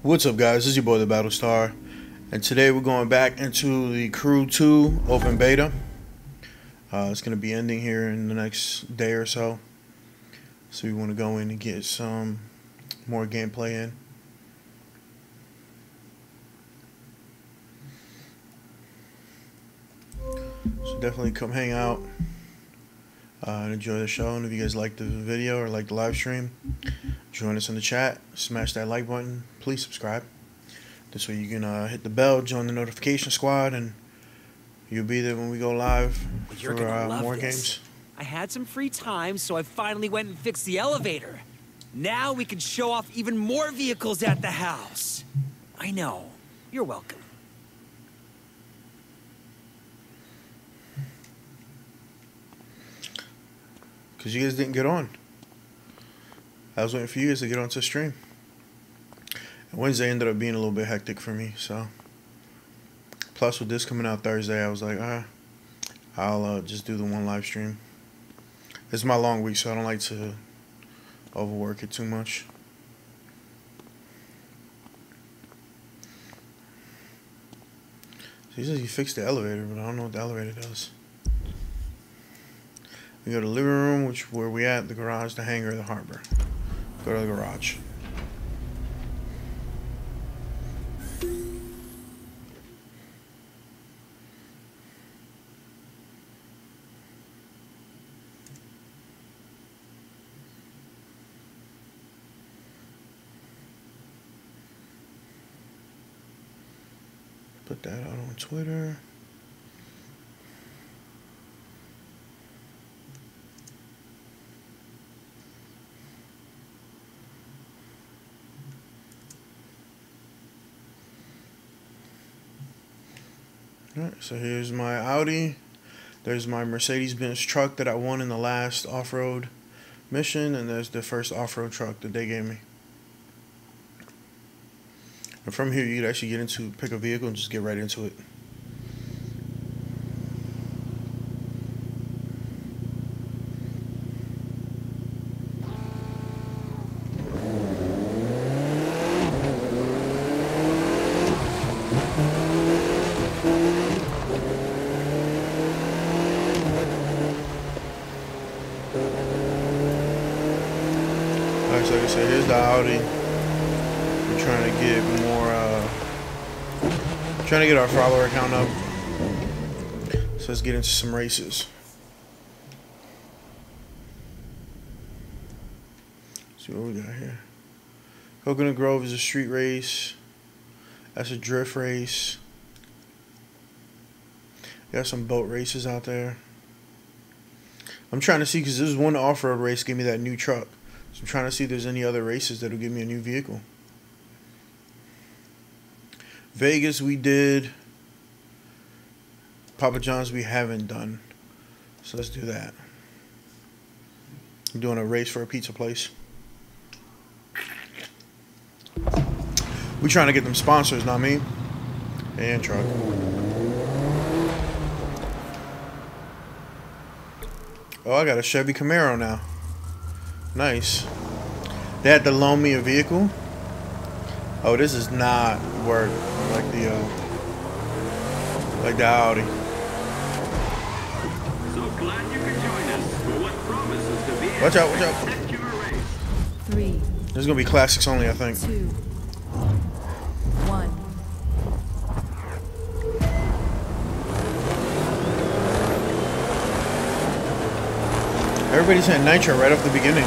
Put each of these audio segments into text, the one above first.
What's up, guys? This is your boy the Battlestar, and today we're going back into the Crew 2 open beta. It's going to be ending here in the next day or so, so we want to go in and get some more gameplay in. So definitely come hang out and enjoy the show. And if you guys like the video or like the live stream, join us in the chat, smash that like button, please subscribe. This way you can hit the bell, join the notification squad, and you'll be there when we go live for more games. I had some free time, so I finally went and fixed the elevator. Now we can show off even more vehicles at the house. I know. You're welcome. Because you guys didn't get on. I was waiting for you guys to get onto the stream. And Wednesday ended up being a little bit hectic for me, so. Plus, with this coming out Thursday, I was like, I'll just do the one live stream. It's my long week, so I don't like to overwork it too much. So he says you fixed the elevator, but I don't know what the elevator does. We go to the living room, which where we at, the garage, the hangar, the harbor. Go to the garage. Put that out on Twitter. Alright, so here's my Audi. There's my Mercedes-Benz truck that I won in the last off-road mission, and there's the first off-road truck that they gave me. And from here, you could actually pick a vehicle and just get right into it. Alright, so like I said, here's the Audi. We're trying to get more, trying to get our follower count up. So let's get into some races. See what we got here. Coconut Grove is a street race. That's a drift race. Got some boat races out there. I'm trying to see, because this one off-road race gave me that new truck. So I'm trying to see if there's any other races that'll give me a new vehicle. Vegas we did. Papa John's we haven't done. So let's do that. I'm doing a race for a pizza place. We trying to get them sponsors, not me. And truck. Oh, I got a Chevy Camaro now. Nice. They had to loan me a vehicle. Oh, this is not work like the Audi. So glad you could join us for what promises to be Watch out, watch out. 3. This is gonna be classics only, I think. 2. 1. Everybody's hitting nitro right off the beginning.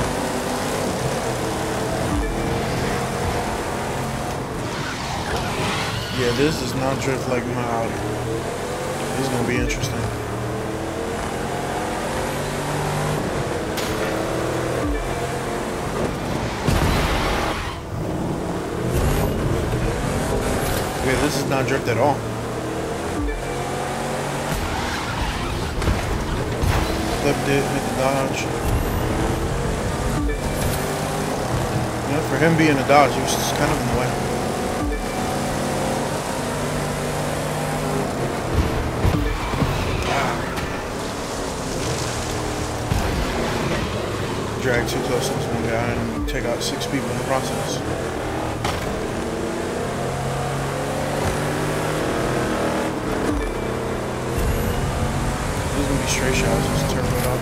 Yeah, this does not drift like my Audi. This is gonna be interesting. Yeah, this is not drift at all. Flipped it, hit the dodge. Yeah, for him being a dodge, he was just kind of in the way. drag too close to this one guy and take out 6 people in the process. these straight shots, just turn it up.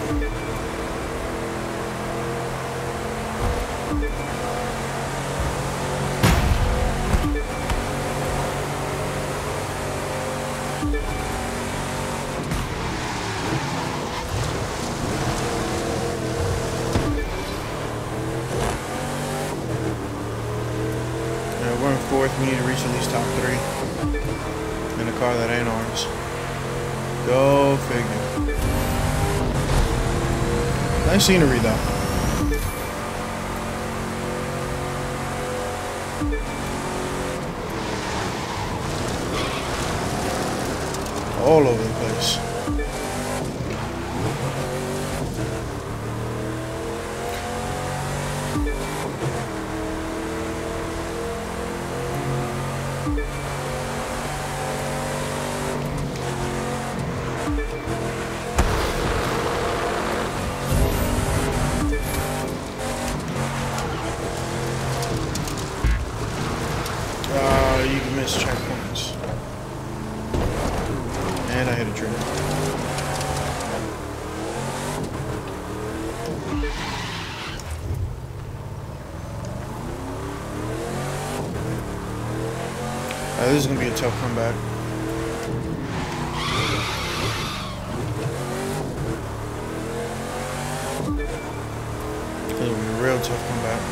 We're in fourth. We need to reach at least top 3 in a car that ain't ours. Go figure. Nice scenery though. All over the place. You can miss checkpoints. And I hit a tree. This is going to be a tough comeback. This will be a real tough comeback.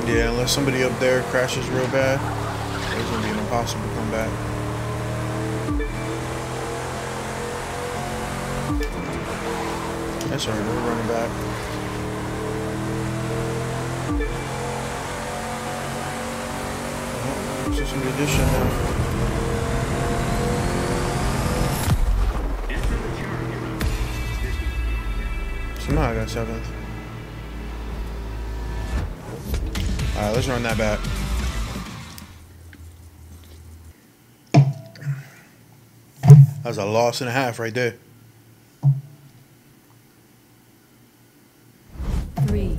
Yeah, unless somebody up there crashes real bad, it's going to be an impossible comeback. That's alright, we're running back. Oh, it's just going to be this shit now. Somehow I got 7th. Alright, let's run that back. That was a loss and a half right there. 3,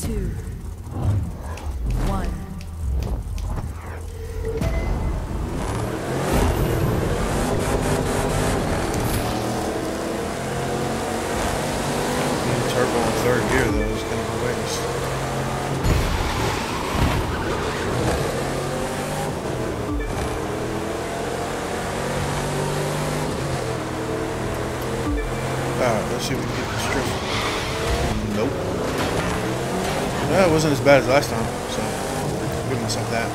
2, 1. Turbo in 3rd gear though is kind of a waste. Alright, let's see if we can get this drift. Nope. Yeah, it wasn't as bad as last time, so I'll give myself that.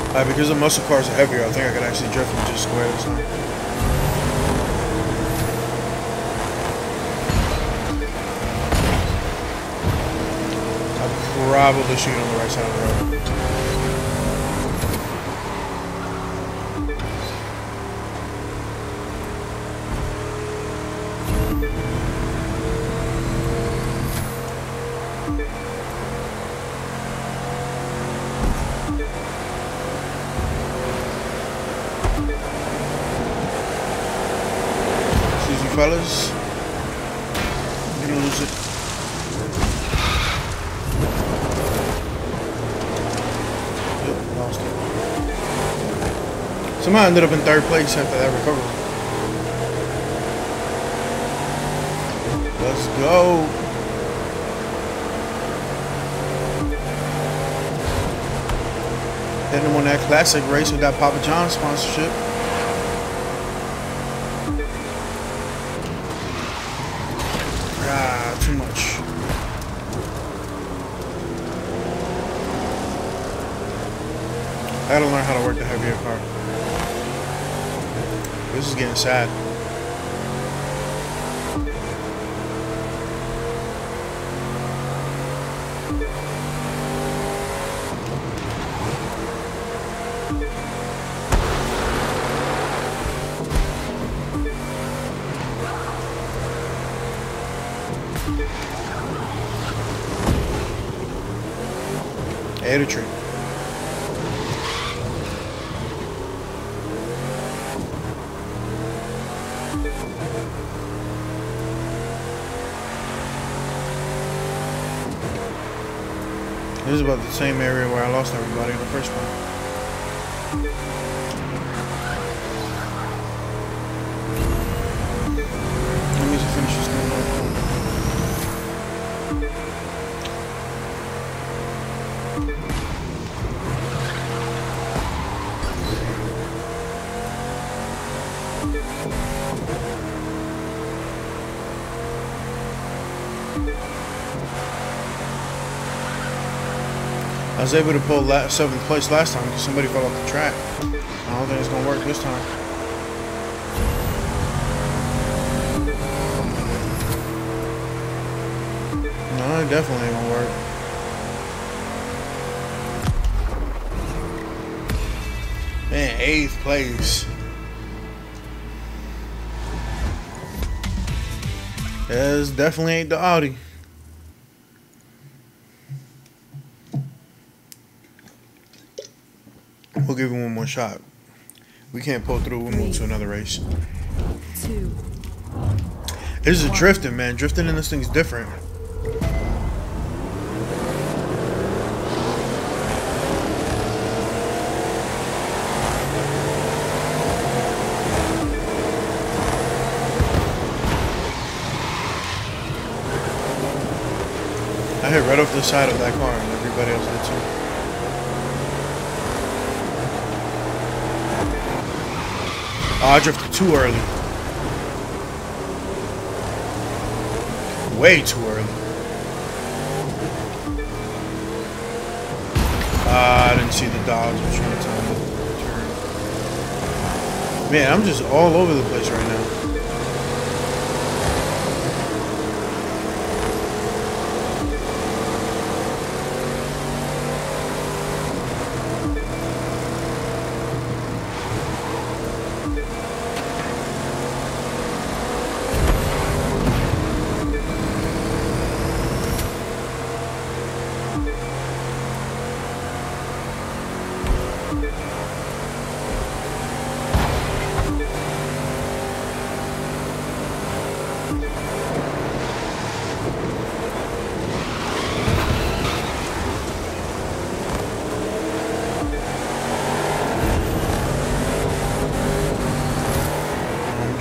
Alright, because the muscle cars are heavier, I think I could actually drift them just square this time. I'll probably shoot on the right side of the road. Fellas, I'm gonna lose it. Yep, lost it. Somehow I ended up in 3rd place after that recovery. Let's go. Hitting him on that classic race with that Papa John sponsorship. Too much. I gotta learn how to work the heavier car. This is getting sad. Hey, the tree. This is about the same area where I lost everybody in the first one. Let me just finish this thing up. I was able to pull 7th place last time because somebody fell off the track. I don't think it's gonna work this time. No, it definitely ain't gonna work. Man, 8th place. This definitely ain't the Audi. We'll give it one more shot. We can't pull through. We'll move to another race. 2. This is drifting, man. Drifting in this thing's different. I hit right off the side of that car, and everybody else did too. Oh, I drifted too early. Way too early. I didn't see the dodge. I was trying to time the turn. Man, I'm just all over the place right now.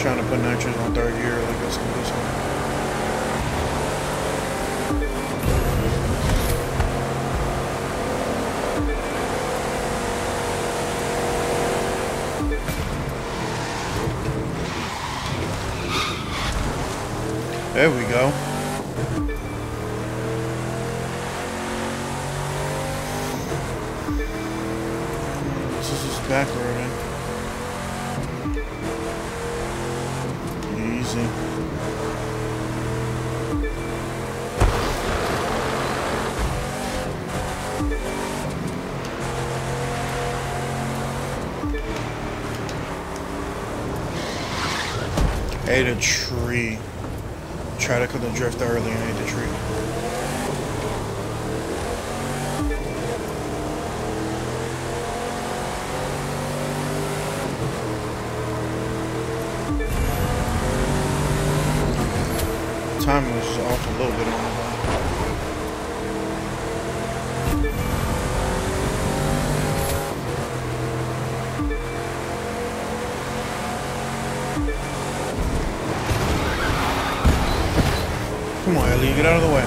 Trying to put nitrous on 3rd gear like this can do something. There we go. This is just back roading. Easy. Ate a tree. Try to cut the drift early and ate the tree. Time was off a little bit on the ball. Come on, Elliot, get out of the way.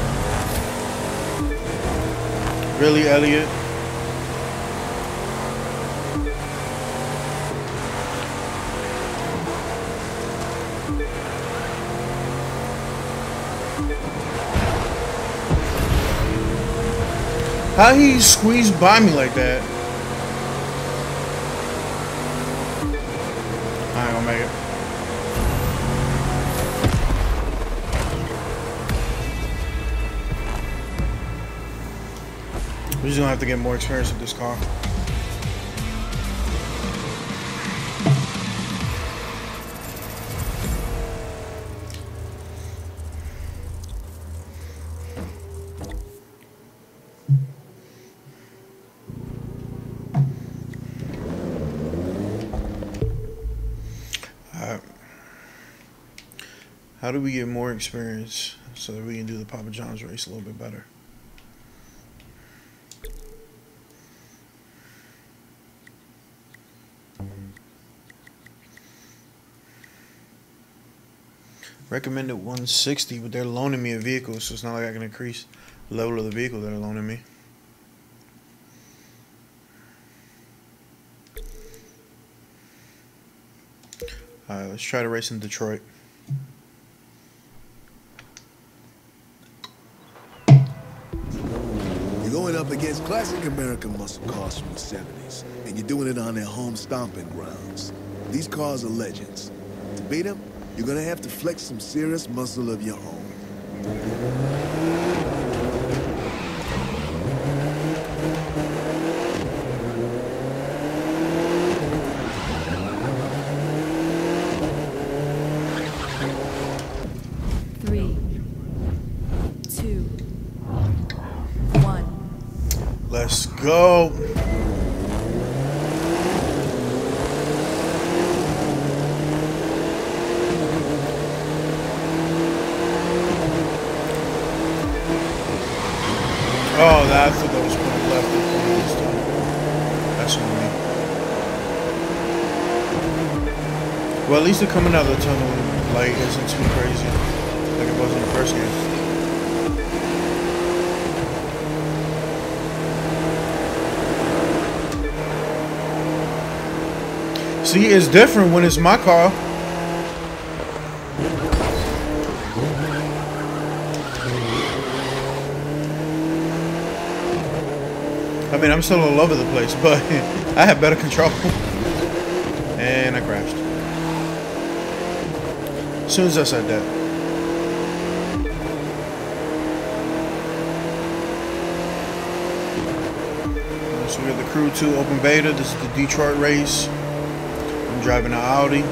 Really, Elliot? How he squeezed by me like that? I ain't gonna make it. We're just gonna have to get more experience with this car. How do we get more experience so that we can do the Papa John's race a little bit better? Recommended 160, but they're loaning me a vehicle, so it's not like I can increase the level of the vehicle that they're loaning me. Alright, let's try to race in Detroit. You're going up against classic American muscle cars from the 70s, and you're doing it on their home stomping grounds. These cars are legends. To beat them, you're gonna have to flex some serious muscle of your own. 3, 2, 1. Let's go. Oh, I thought that was going left and going this time. That's on me. Well, at least the coming out of the tunnel light isn't too crazy like it was in the first game. See, it's different when it's my car. I mean, I'm still all over the place, but I have better control. And I crashed. As soon as I said that. So we got the Crew 2 open beta. This is the Detroit race. I'm driving an Audi.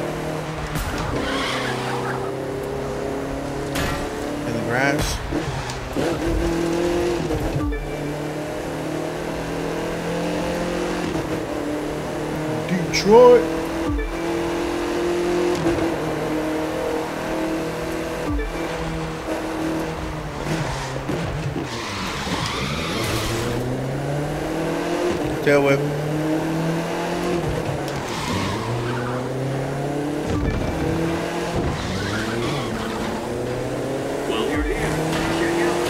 In the grass. Detroit. Tail whip. While you're here, check out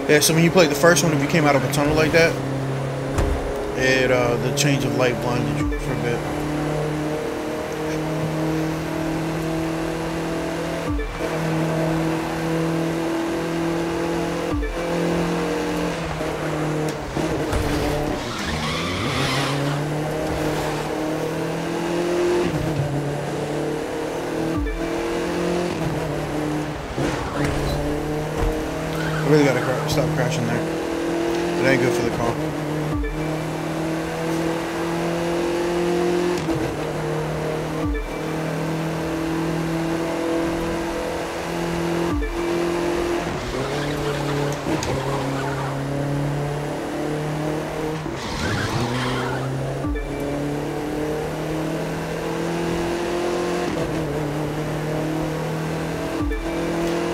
Yeah, so when you played the first one, if you came out of a tunnel like that, it the change of light blinded you for a bit. I really gotta stop crashing there. It ain't good for the car.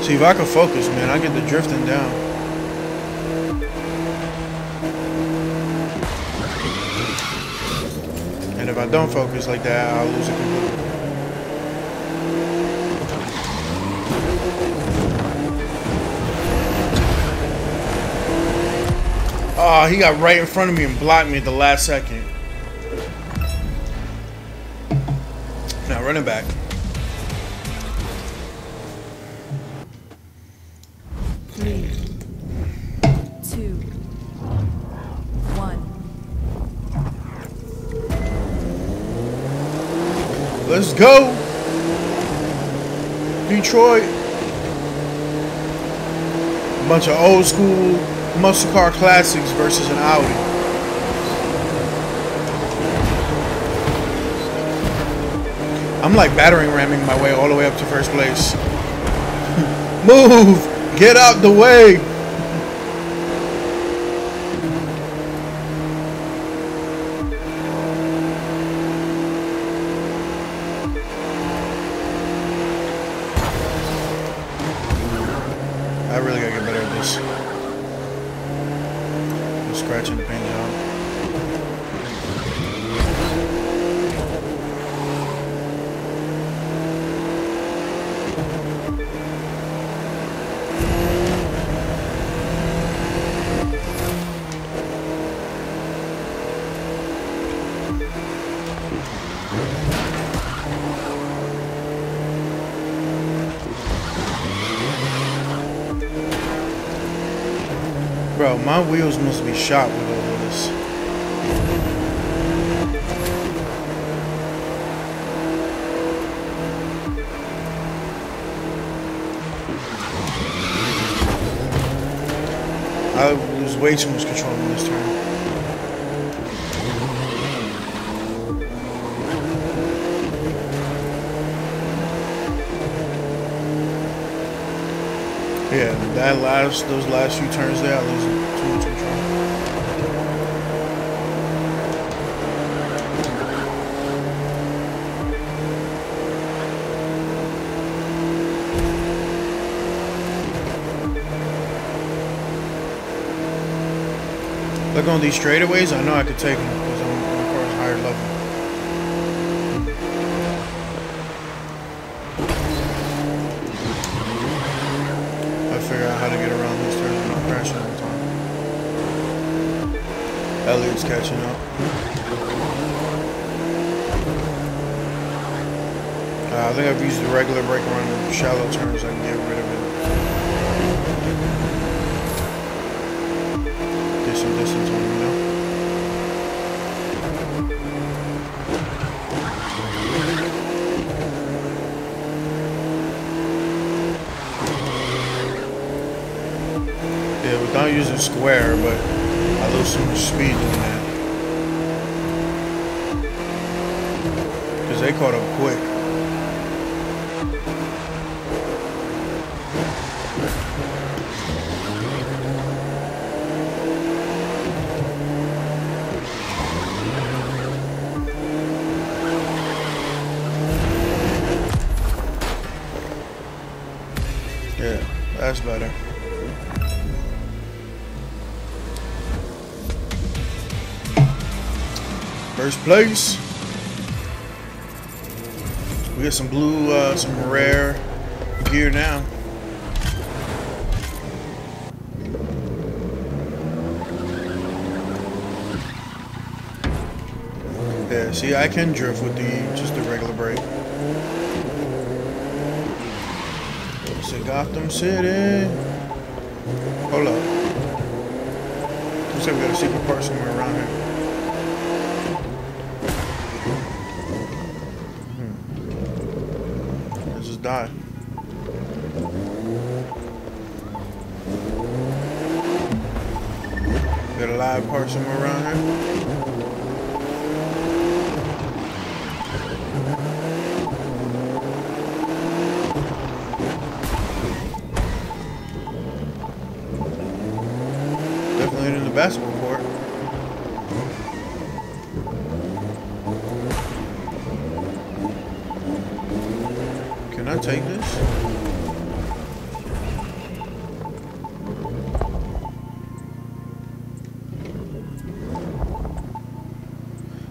See, if I could focus, man, I get the drifting down. And if I don't focus like that, I'll lose it completely. Oh, he got right in front of me and blocked me at the last second. Now running back. Let's go, Detroit. A bunch of old school muscle car classics versus an Audi. I'm like battering ramming my way all the way up to first place. Move! Get out the way! Bro, my wheels must be shot with all of this. I lose way too much control in this turn. Yeah, those last few turns there, I lose too much control. Look, on these straightaways, I know I could take them because my car is higher level. Figure out how to get around these turns without crashing all the time. Elliot's catching up. I think I've used the regular brake around the shallow turns. I can get rid of it. Get some distance on him, you know? Without using square, but I lose so much speed doing that. Because they caught up quick. Yeah, that's better. First place. We got some blue, some rare gear now. Yeah, see, I can drift with just the regular brake. It's in Gotham City. Hold up. Looks like we got a secret part somewhere around here. Die. Got a live part somewhere around here. Definitely in the basketball court. Can I take this?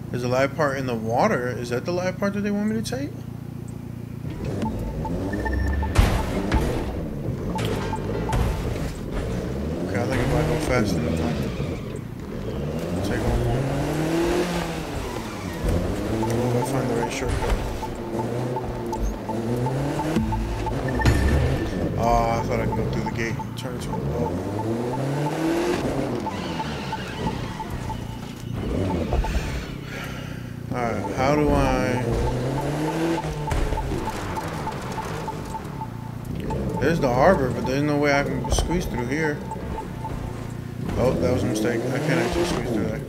There's a live part in the water. Is that the live part that they want me to take? Okay, I think if I go fast enough, I'll take one more. I'll find the right shortcut. Oh, I thought I could go through the gate and turn into a boat. Alright, how do I... There's the harbor, but there's no way I can squeeze through here. Oh, that was a mistake. I can't actually squeeze through there.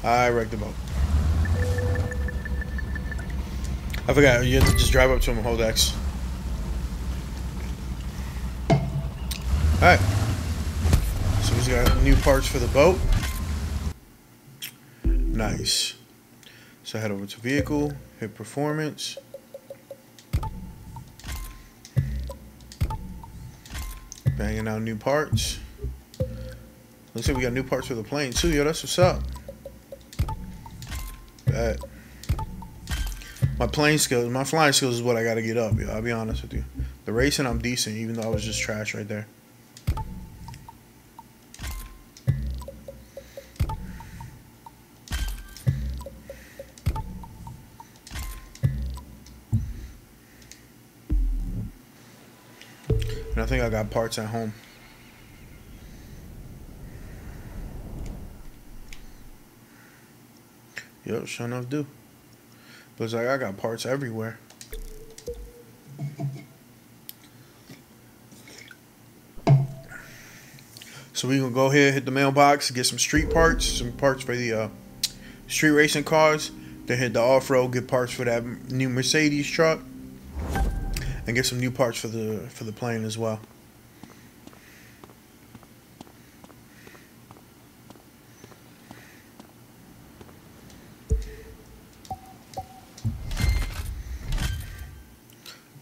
I wrecked the boat. I forgot, you have to just drive up to him and hold X. Alright. So he's got new parts for the boat. Nice. So head over to vehicle, hit performance. Banging out new parts. Looks Looks like we got new parts for the plane too. Yo, that's what's up. Bet. My plane skills, my flying skills is what I gotta get up, yo. I'll be honest with you. The racing, I'm decent, even though I was just trash right there. And I think I got parts at home. Yep, sure enough do. But it's like I got parts everywhere. So we gonna go ahead, hit the mailbox, get some street parts, some parts for the street racing cars. Then hit the off-road, get parts for that new Mercedes truck, and get some new parts for the plane as well.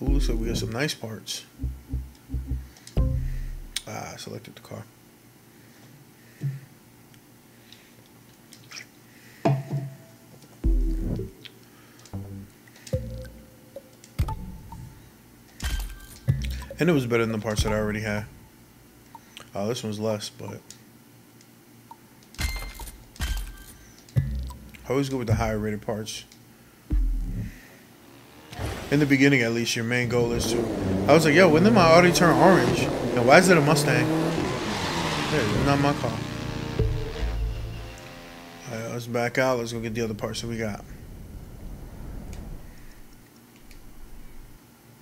Ooh, looks like we got some nice parts. I selected the car. And it was better than the parts that I already had. Oh, this one's less, but I always go with the higher rated parts. In the beginning, at least, your main goal is to... I was like, yo, when did my Audi turn orange? And why is it a Mustang? Yeah, it's not my car. Alright, let's back out. Let's go get the other parts that we got.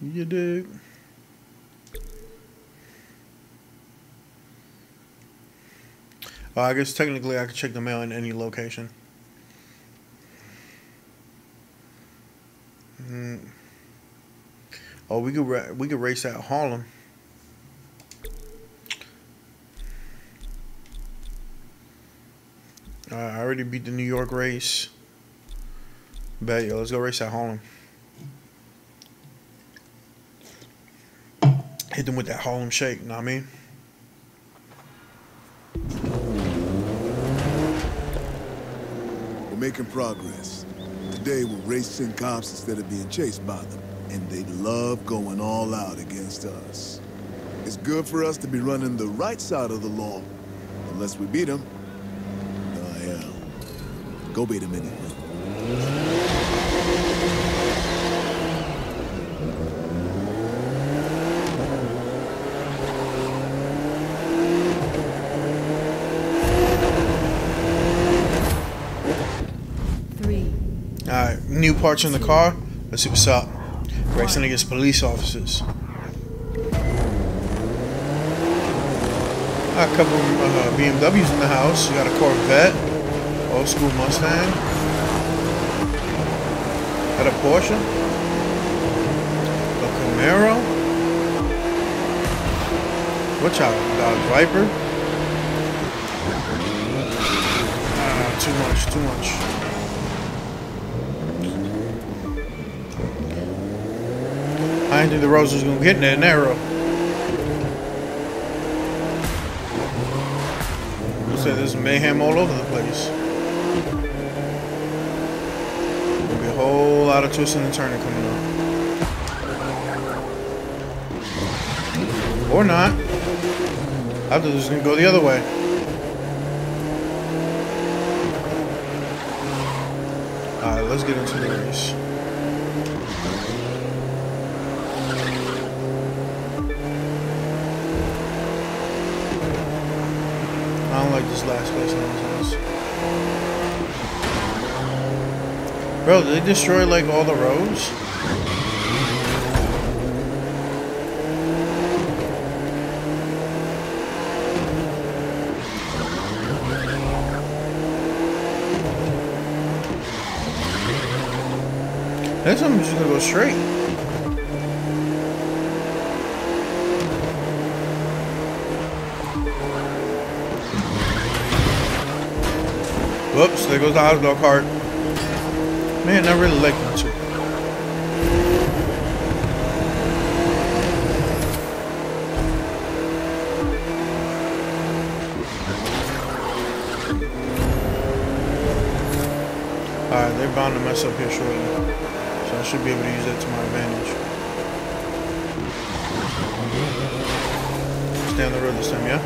You dig? I guess technically I could check the mail in any location. Oh, we could race at Harlem. I already beat the New York race. Bet, yo, let's go race at Harlem. Hit them with that Harlem Shake, know what I mean? We're making progress. Today we're racing cops instead of being chased by them. And they love going all out against us. It's good for us to be running the right side of the law. Unless we beat them. Oh, hell. Go beat them anyway. Alright, new parts in the car. Let's see what's up. Racing against police officers. Got a couple of BMWs in the house. You got a Corvette, old school Mustang. Got a Porsche, a Camaro. Watch out, Dodge Viper. Too much, too much. I didn't think the Rose was gonna get in that narrow. Looks like there's mayhem all over the place. There'll be a whole lot of twisting and turning coming up. Or not. I thought this was gonna go the other way. Alright, let's get into the race. I don't like this last place in this house. Bro, did they destroy like all the roads? Next time I'm just gonna go straight. Whoops, there goes the hot dog cart. Man, I really like them too. Alright, they're bound to mess up here shortly. So I should be able to use that to my advantage. Stay on the road this time, yeah?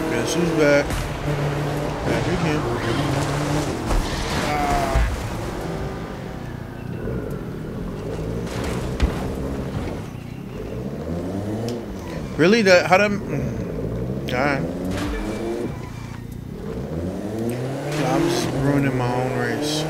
Guess who's back? Back again. Really? That? How did? Alright. I'm just ruining my own race.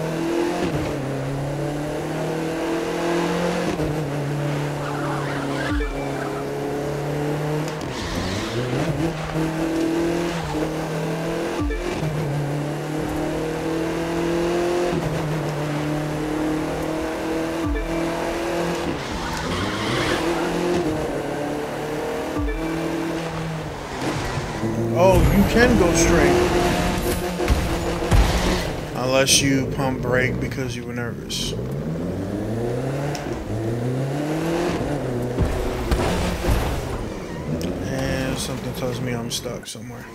Oh, you can go straight. Unless you pump brake because you were nervous. And something tells me I'm stuck somewhere.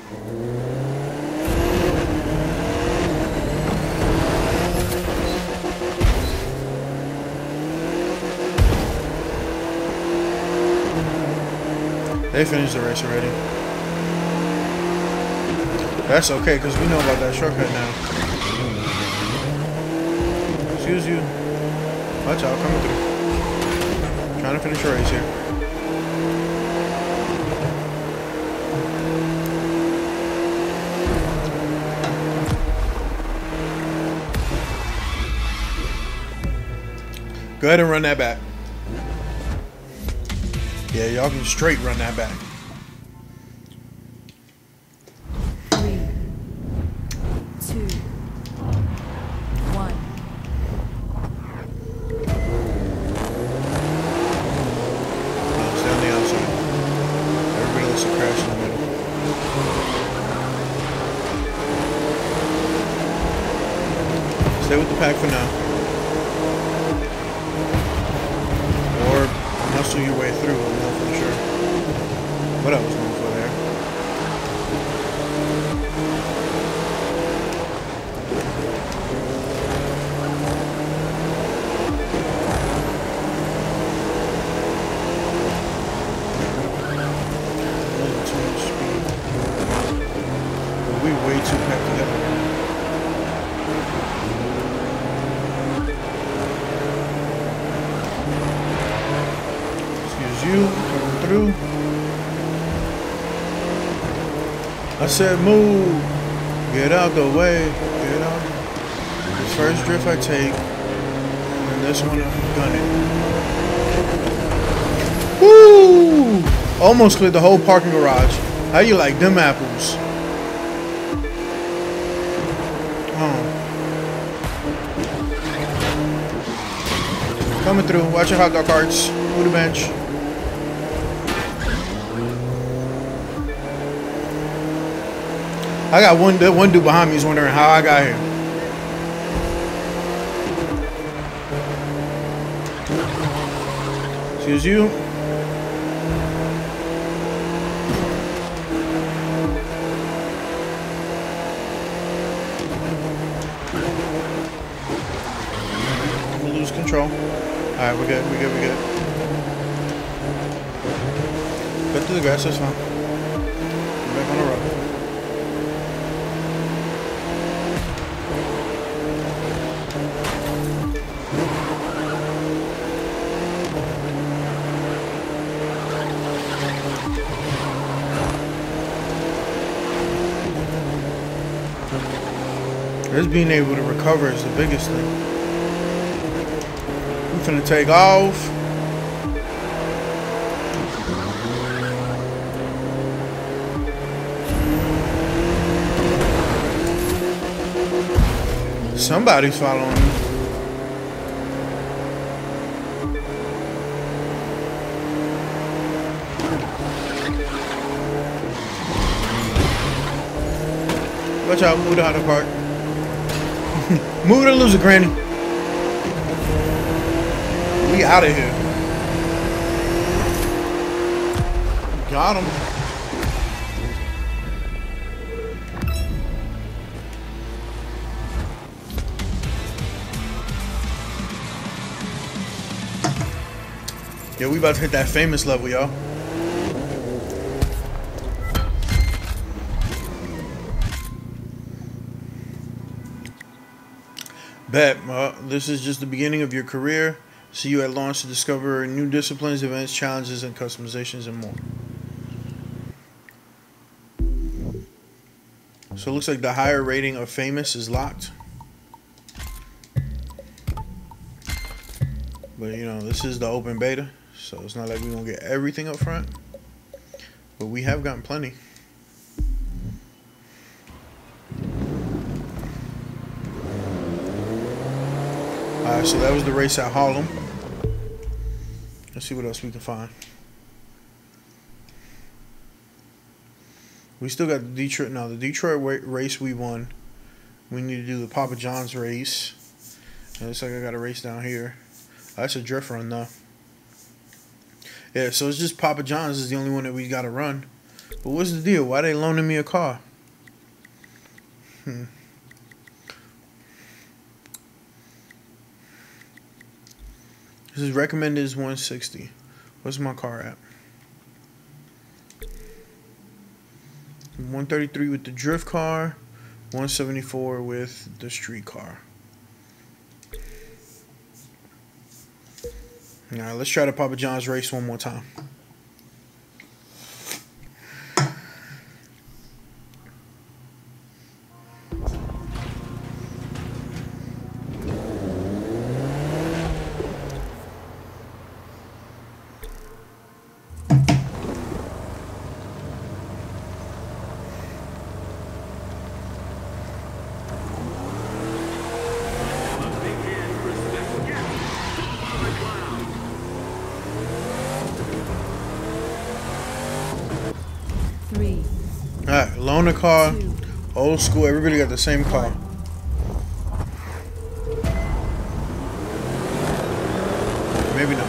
They finished the race already. That's okay, because we know about that shortcut now. Excuse you. Watch out, coming through. Trying to finish a race here. Go ahead and run that back. Yeah, y'all can straight run that back. 3, 2, 1. Stay on the outside. Everybody else will crash in the middle. Stay with the pack for now. Or muscle your way through, I'm not for sure what I was going for there. Too much speed. But we way too packed together. You coming through. I said move. Get out the way. Get out. This first drift I take. And this one I'm gunning. Woo! Almost cleared the whole parking garage. How you like them apples? Coming through. Watch your hot dog carts. Move the bench. I got one dude behind me is wondering how I got here. Excuse you. We'll lose control. Alright, we're good, we're good, we're good. Cut through the grass, that's fine. Get back on the road. Just being able to recover is the biggest thing. I'm finna take off. Somebody's following me. Watch out, move the auto cart. Move to loser, Granny. We out of here. Got him. Yeah, we about to hit that famous level, y'all. Bet. This is just the beginning of your career. See you at launch to discover new disciplines, events, challenges, and customizations, and more. So it looks like the higher rating of famous is locked. But you know, this is the open beta, so it's not like we're gonna get everything up front. But we have gotten plenty. Alright, so that was the race at Harlem. Let's see what else we can find. We still got the Detroit. Now, the Detroit race we won. We need to do the Papa John's race. It looks like I got a race down here. That's a drift run, though. Yeah, so it's just Papa John's is the only one that we got to run. But what's the deal? Why they loaning me a car? This is recommended is 160. What's my car at? 133 with the drift car, 174 with the street car. Alright, let's try the Papa John's race one more time. Alright, loaner car, old school, everybody got the same car. Maybe not.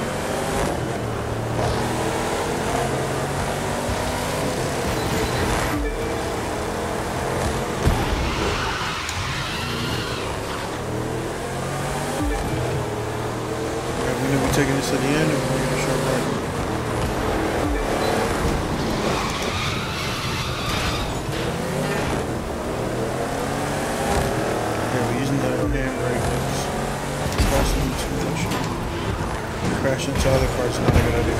Alright, we're gonna be taking this to the end and we're gonna show right. Crash into other cars, not a good idea.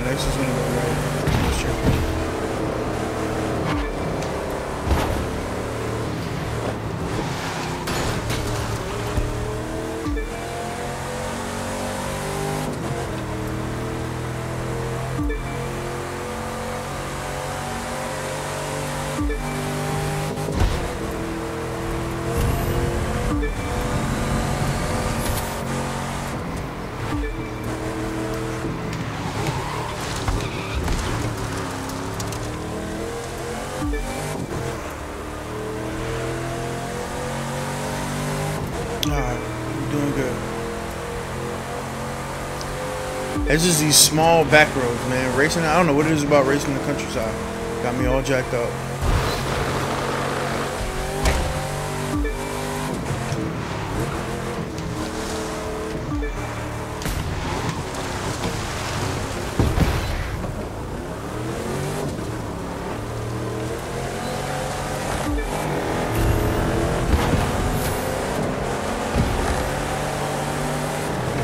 This is gonna go right. Let's check. Alright, we're doing good. It's just these small back roads, man. Racing, I don't know what it is about racing in the countryside. Got me all jacked up.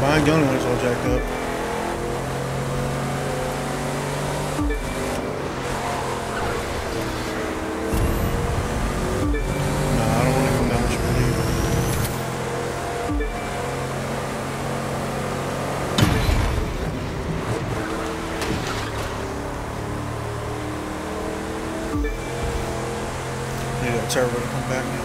I ain't the only one that's all jacked up. Nah, I don't want to come down with you, man. Need that turbo to come back now.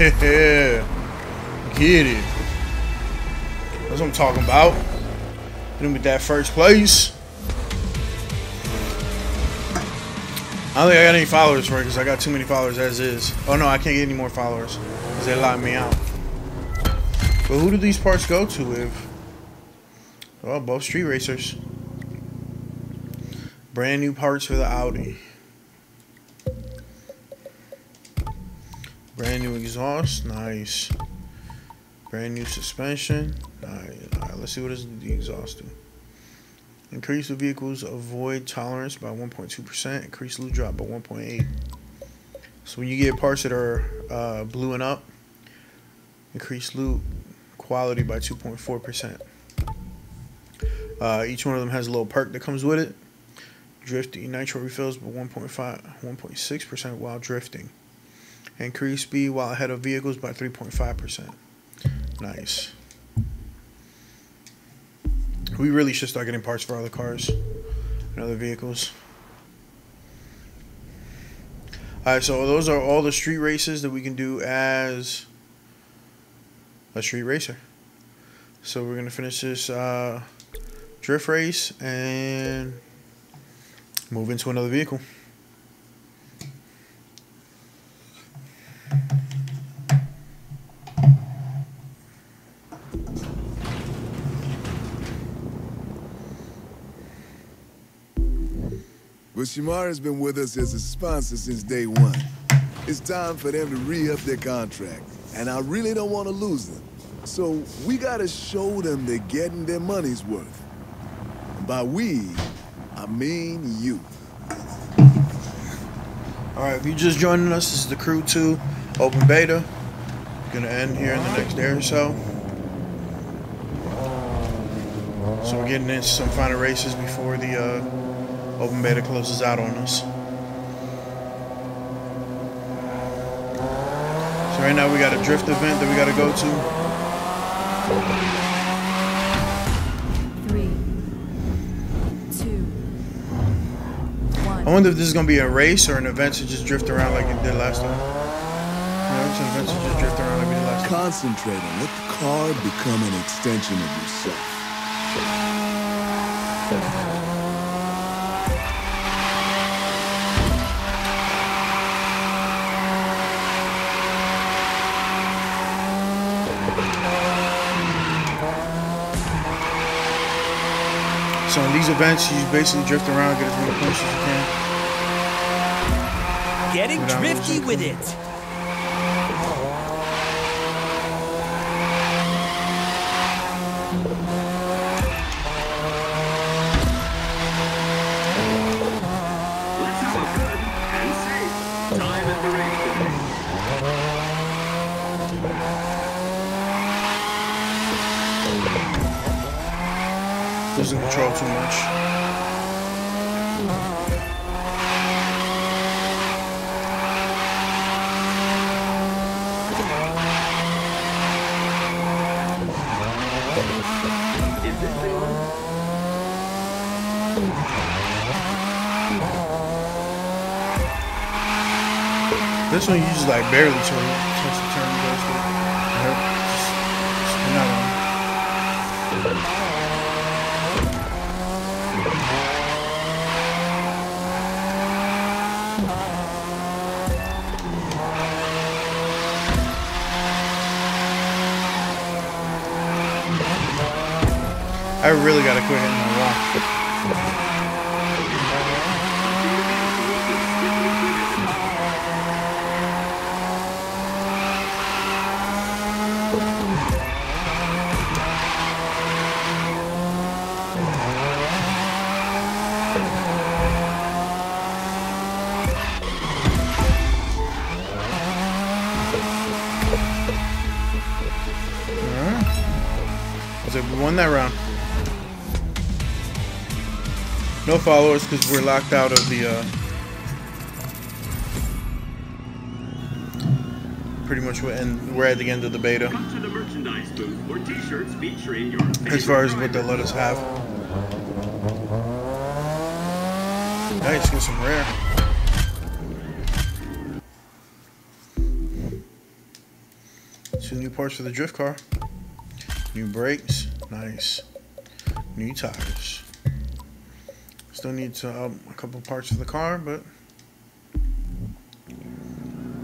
Yeah. Get it. That's what I'm talking about. Hit with that first place. I don't think I got any followers for it because I got too many followers as is. Oh no, I can't get any more followers because they locked me out. But who do these parts go to with? Oh, both street racers. Brand new parts for the Audi. Brand new exhaust, nice. Brand new suspension, nice. Alright, let's see what does the exhaust do. Increase the vehicle's avoid tolerance by 1.2%. Increase loot drop by 1.8. So when you get parts that are bluing up, increase loot quality by 2.4%. Each one of them has a little perk that comes with it. Drifting nitro refills by 1.6% while drifting. Increase speed while ahead of vehicles by 3.5%. Nice. We really should start getting parts for other cars and other vehicles. Alright, so those are all the street races that we can do as a street racer. So we're going to finish this drift race and move into another vehicle. But Shamara's been with us as a sponsor since day one. It's time for them to re-up their contract, and I really don't want to lose them. So we gotta show them they're getting their money's worth. And by we, I mean you. Alright, if you're just joining us, this is the Crew 2 open beta. Gonna end here in the next day or so. So we're getting into some final races before the open beta closes out on us. So right now we got a drift event that we gotta go to. 3, 2, 1. I wonder if this is gonna be a race or an event to just drift around like it did last time. No, it's an event to just drift around like we did last time. Concentrate on let the car become an extension of yourself. So in these events, you basically drift around, get as many points as you can. Getting drifty with it. Let's have a good and safe time at the race today. Doesn't control too much. Is this thing on? This one you just like barely turn the turn goes through. Just spin out on it. I really gotta quit hitting the wall. Alright. So we won that round. No followers because we're locked out of the pretty much we're at the end of the beta Come to the merchandise booth for t-shirts featuring your as far as what they'll let us have. Nice, get some rare. 2 new parts for the drift car. New brakes. Nice. New tires. Still need to a couple parts for the car, but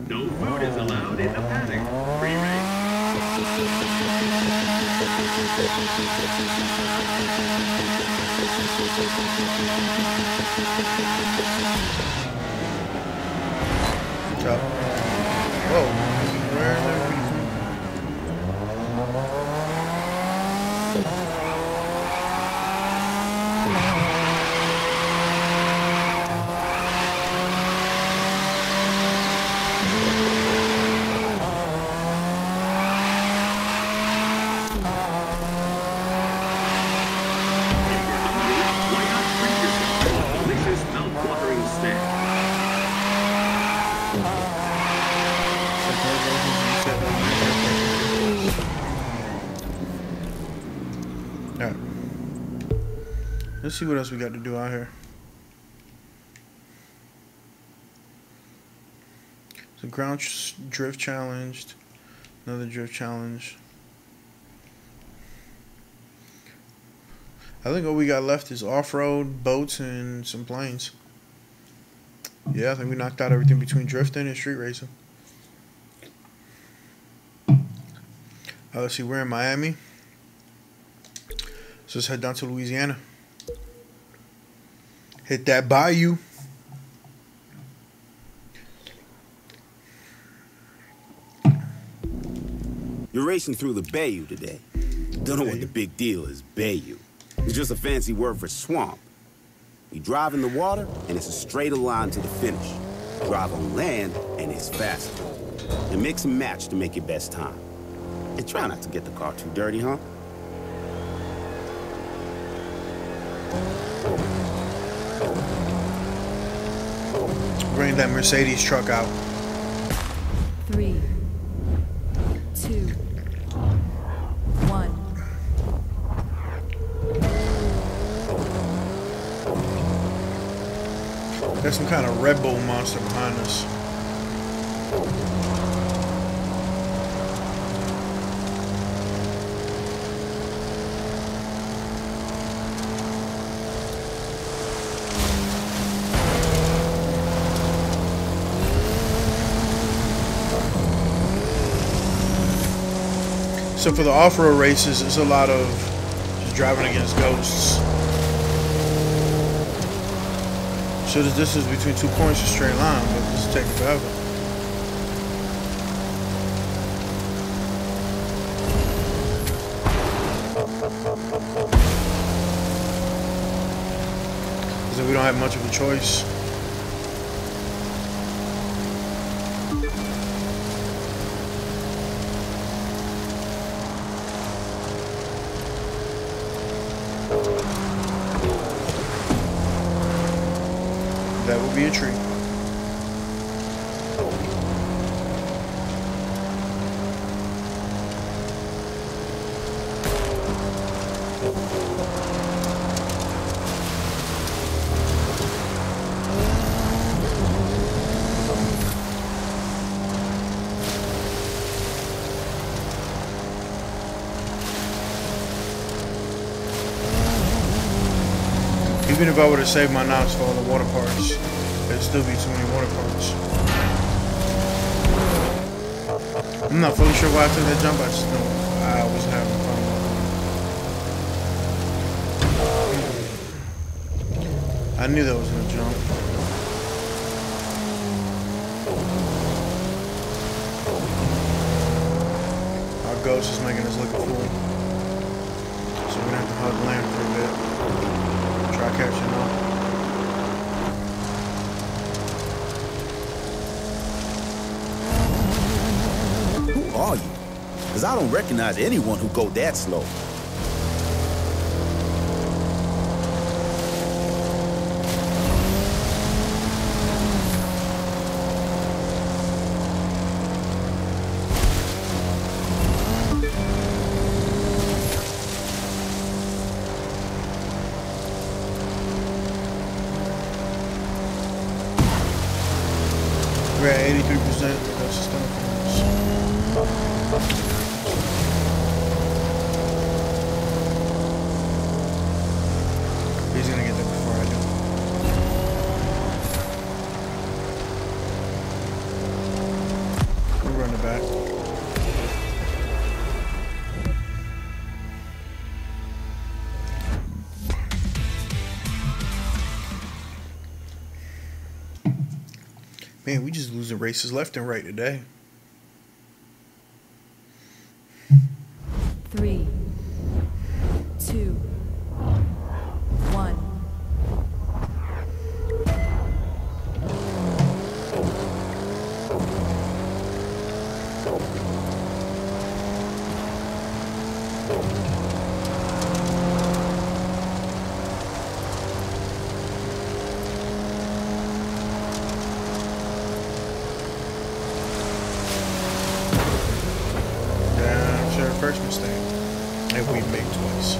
No food is allowed in the paddock. Free range. good job. Whoa. Where are they? Alright. Let's see what else we got to do out here. So ground drift challenged. Another drift challenge. I think all we got left is off-road, boats, and some planes. Yeah, I think we knocked out everything between drifting and street racing. Let's see, we're in Miami. So let's head down to Louisiana. Hit that bayou. You're racing through the bayou today. Don't know what the big deal is, bayou. It's just a fancy word for swamp. You drive in the water, and it's a straighter line to the finish. Drive on land, and it's faster. And mix and match to make your best time. And try not to get the car too dirty, huh? Bring that Mercedes truck out. 3, 2, 1. There's some kind of Red Bull monster behind us. So for the off-road races, it's a lot of just driving against ghosts. So the distance between 2 points is a straight line, but this is taking forever. So we don't have much of a choice. That will be a tree. Even if I would have saved my knots for all the water parts, there'd still be too many water parts. I'm not fully sure why I took that jump, I just know I wasn't having fun. I knew that was gonna jump. Our ghost is making us look a fool. So we're gonna have to hug land for a bit. Try catching up. Who are you? Because I don't recognize anyone who go that slow. We're at 83%. That's just Man, we just losing races left and right today. 3, 2, 1. First mistake, and we make twice.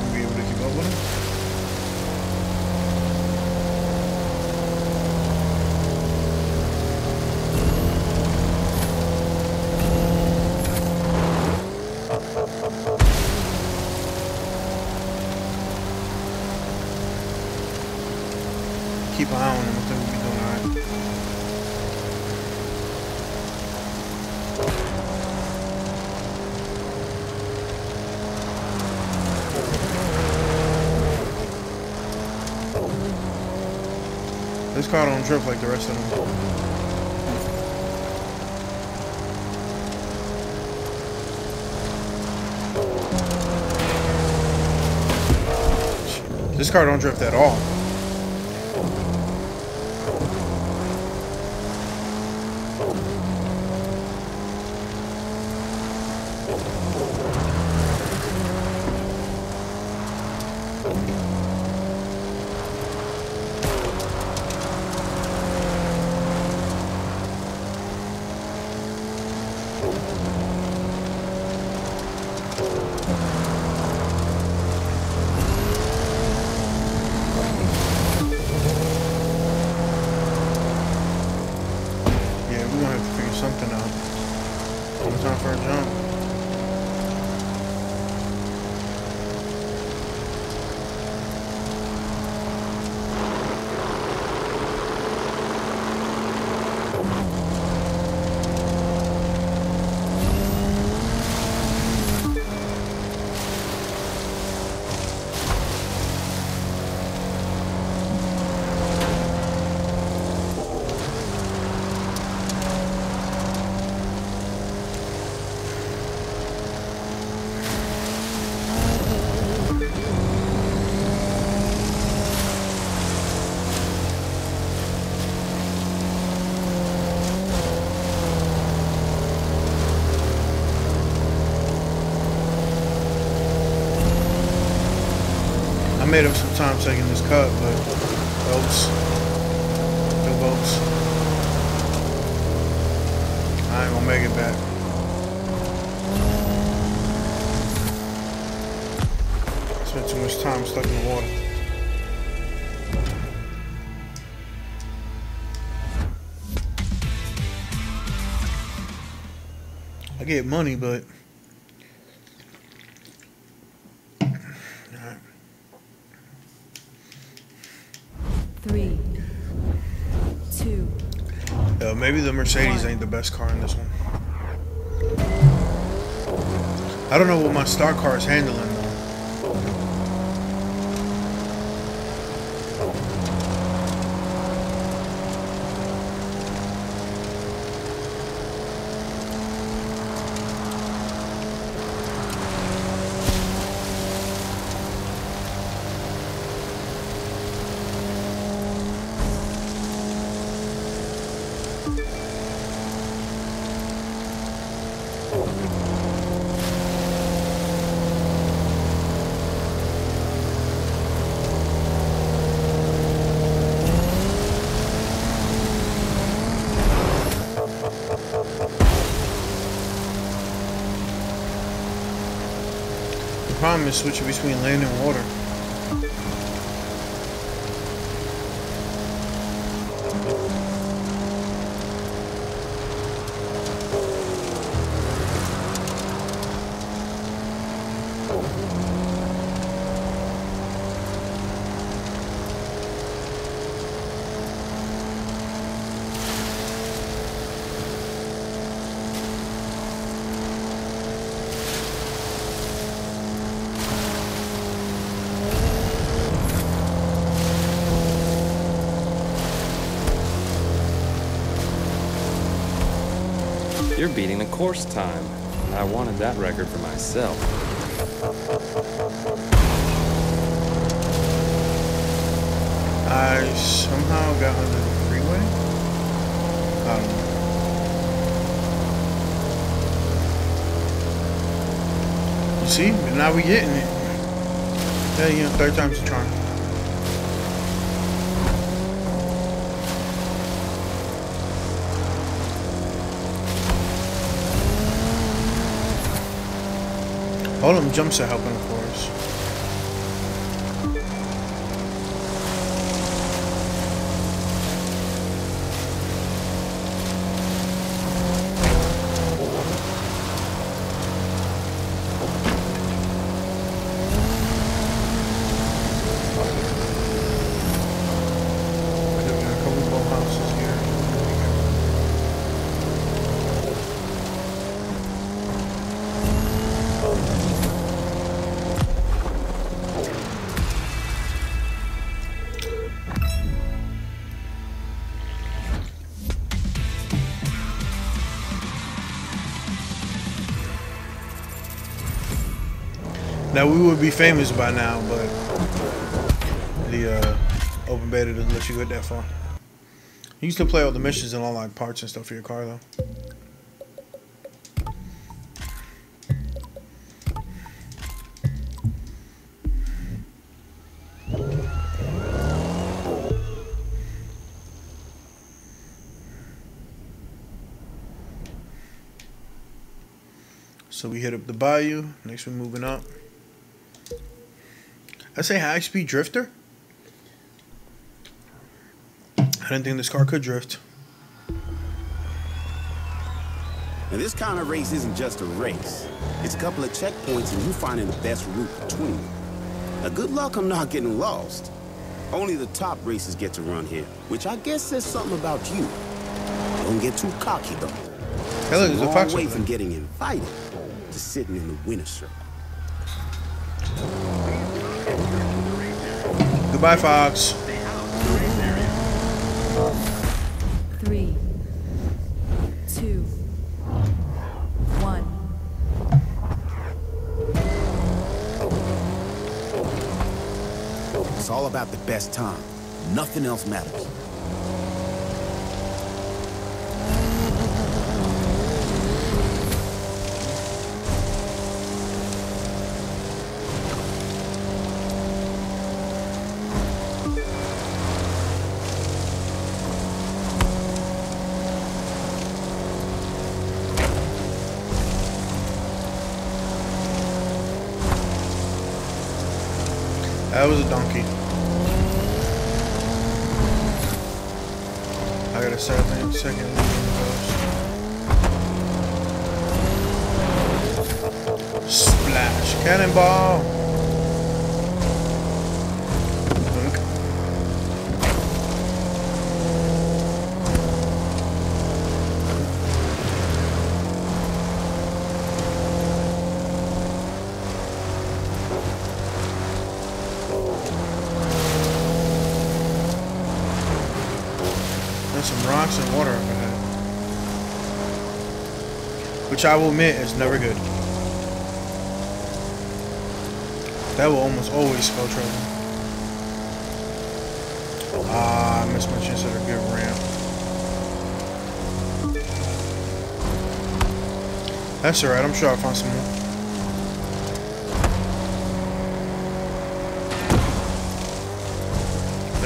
We'll be able to keep up with him. Keep an eye on him. I think we'll be doing alright. This car don't drift like the rest of them. This car don't drift at all. Something out. It's time for a jump. I made up some time taking this cut, but boats, no boats. I ain't gonna make it back. Spent too much time stuck in the water. I get money, but 3, 2. maybe the Mercedes ain't the best car in this one. I don't know what my stock car is handling though. The problem is switching between land and water. You're beating the course time. I wanted that record for myself. I somehow got under the freeway. I don't know. You see? Now we getting it. Yeah, you know, third time's the charm. All them jumps are helping, of course. Now we would be famous by now, but the open beta doesn't let you get that far. You used to play all the missions and all like parts and stuff for your car though. So we hit up the bayou. Next we're moving up. I say high speed drifter. I didn't think this car could drift. Now this kind of race isn't just a race. It's a couple of checkpoints and you finding the best route between them. Now good luck on not getting lost. Only the top racers get to run here, which I guess says something about you. Don't get too cocky though. Hey, look, there's a fox away over from there. getting invited to sitting in the winner's circle. Goodbye, Fox. 3, 2, 1. It's all about the best time. Nothing else matters. That was a donkey. I gotta set up in a second. Splash. Cannonball. Dunk. There's some rocks and water up ahead. Which I will admit is never good. That will almost always spell trouble. Ah, I missed my chance at a good ramp. That's alright, I'm sure I'll find some more.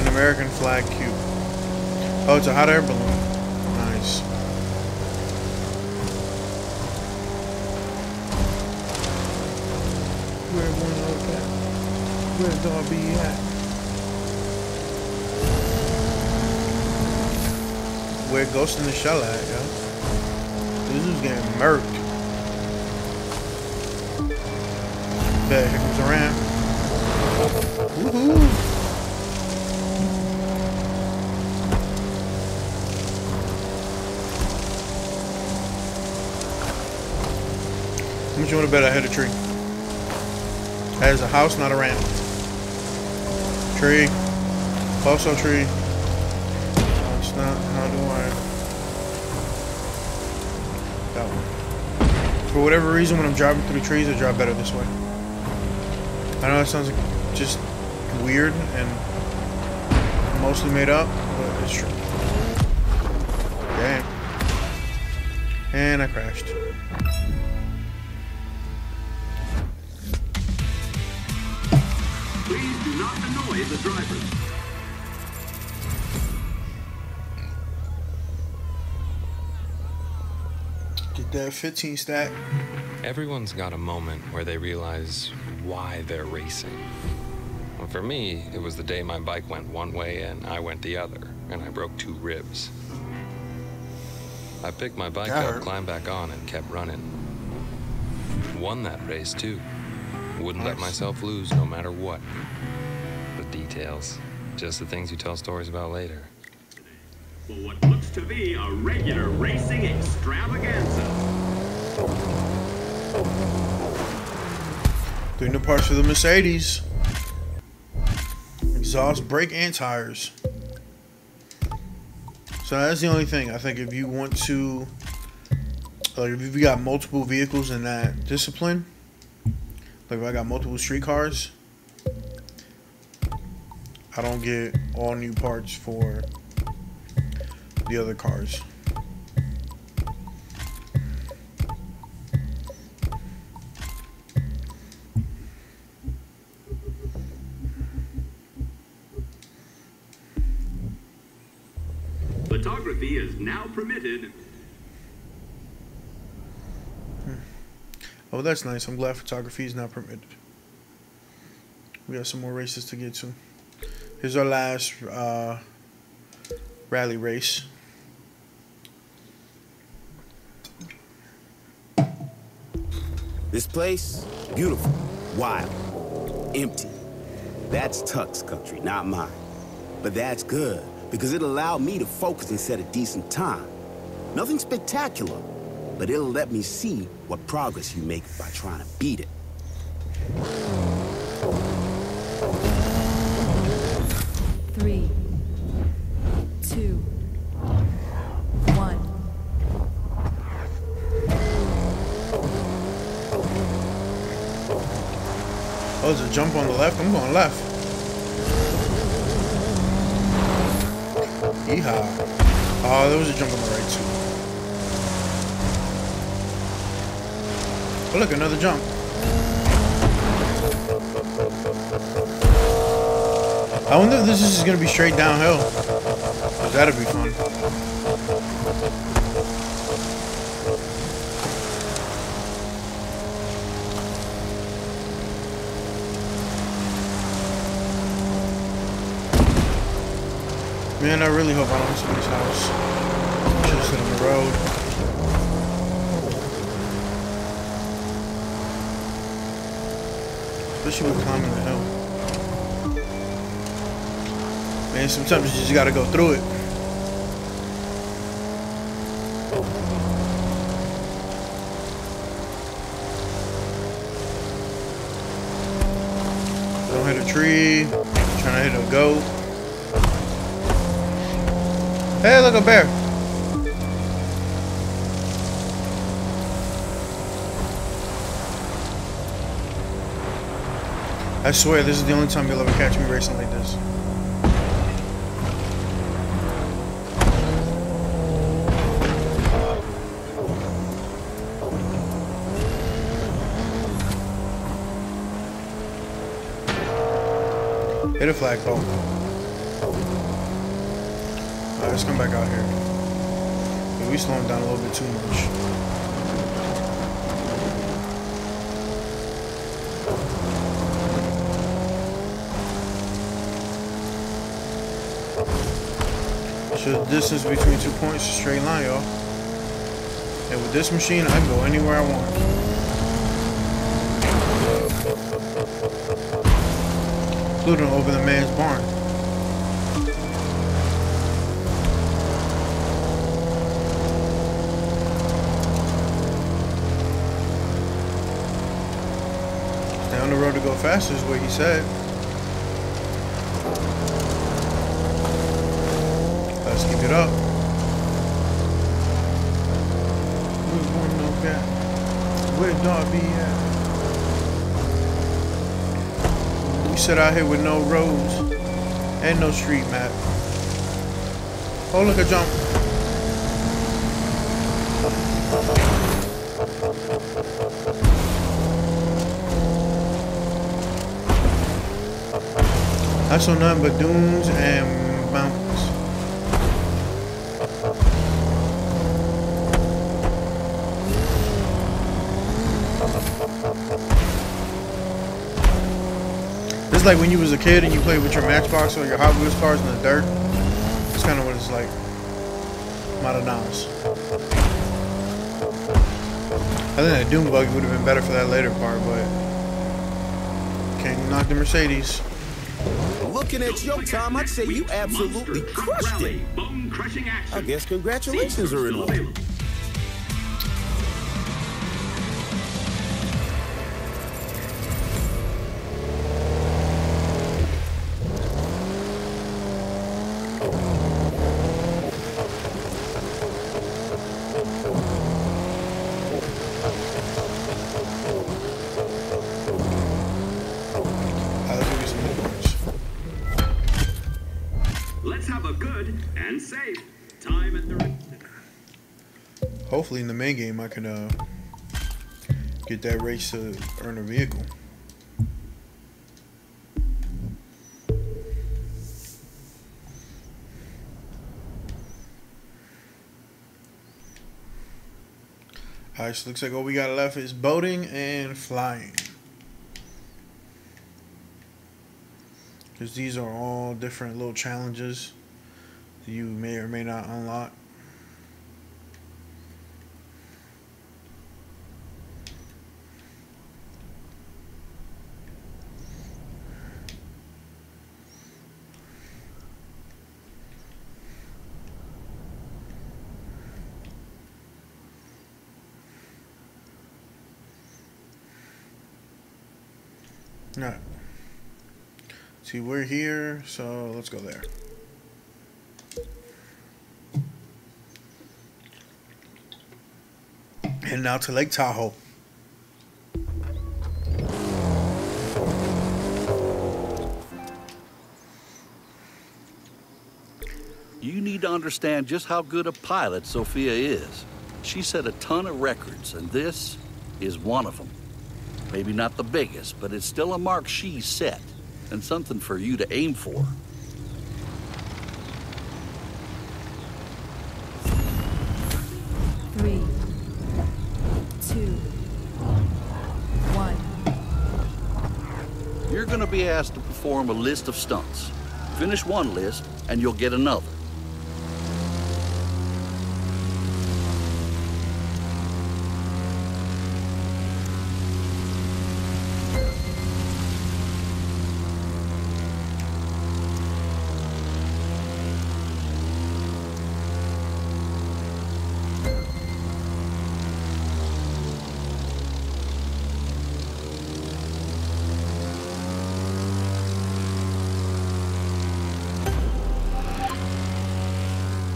An American flag cube. Oh, it's a hot air balloon. Nice. Where one look at? Where's Darby at? Where Ghost in the Shell at, yo? This is getting murked. Bet, here comes a ramp. Woohoo! How much you want to bet I hit a tree? That is a house, not a ramp. Tree. Also tree. No, it's not. How do I? That For whatever reason, when I'm driving through trees, I drive better this way. I know it sounds like just weird and mostly made up, but it's true. Damn. And I crashed. Please do not annoy the drivers. Get that 15 stack. Everyone's got a moment where they realize why they're racing. Well, for me, it was the day my bike went one way and I went the other, and I broke 2 ribs. I picked my bike up, climbed back on, and kept running. Won that race, too. Wouldn't let myself lose no matter what. The details. Just the things you tell stories about later. For what looks to be a regular racing extravaganza. Doing the parts for the Mercedes. Exhaust, brake, and tires. So that's the only thing. I think if you want to, like if you got multiple vehicles in that discipline, like if I got multiple street cars, I don't get all new parts for the other cars. Photography is now permitted. Oh, that's nice. I'm glad photography is not permitted. We got some more races to get to. Here's our last rally race. This place, beautiful, wild, empty. That's Tuck's country, not mine. But that's good, because it'll allow me to focus and set a decent time. Nothing spectacular, but it'll let me see what progress you make by trying to beat it. 3, 2, 1. Oh, there's a jump on the left. I'm going left. Yeehaw. Oh, there was a jump on the right too. Oh, look, another jump. I wonder if this is just gonna be straight downhill. That'd be fun. Man, I really hope I don't hit somebody's house. Should have sit on the road. Especially with climbing the hill. Man, sometimes you just gotta go through it. Don't hit a tree. Trying to hit a goat. Hey, look, a bear. I swear, this is the only time you'll ever catch me racing like this. Hit a flagpole. Alright, let's come back out here. We slowing down a little bit too much. So the distance between 2 points is a straight line, y'all. And with this machine, I can go anywhere I want. Including over the man's barn. Stay on the road to go faster is what he said. Let's keep it up. Where Darby at? We sit out here with no roads and no street map. Oh, look, a jump. I saw nothing but dunes and mountains. It's like when you was a kid and you played with your Matchbox or your Hot Wheels cars in the dirt. That's kind of what it's like. Madanas. I think that Dune buggy would have been better for that later part, but can't knock the Mercedes. Looking at your time, I'd say you absolutely crushed it. I guess congratulations are in order. Hopefully in the main game I can get that race to earn a vehicle. Alright, so looks like all we got left is boating and flying. Because these are all different little challenges that you may or may not unlock. Alright. See, we're here, so let's go there. And now to Lake Tahoe. You need to understand just how good a pilot Sophia is. She set a ton of records, and this is one of them. Maybe not the biggest, but it's still a mark she set, and something for you to aim for. Three, two, one. You're gonna be asked to perform a list of stunts. Finish one list, and you'll get another.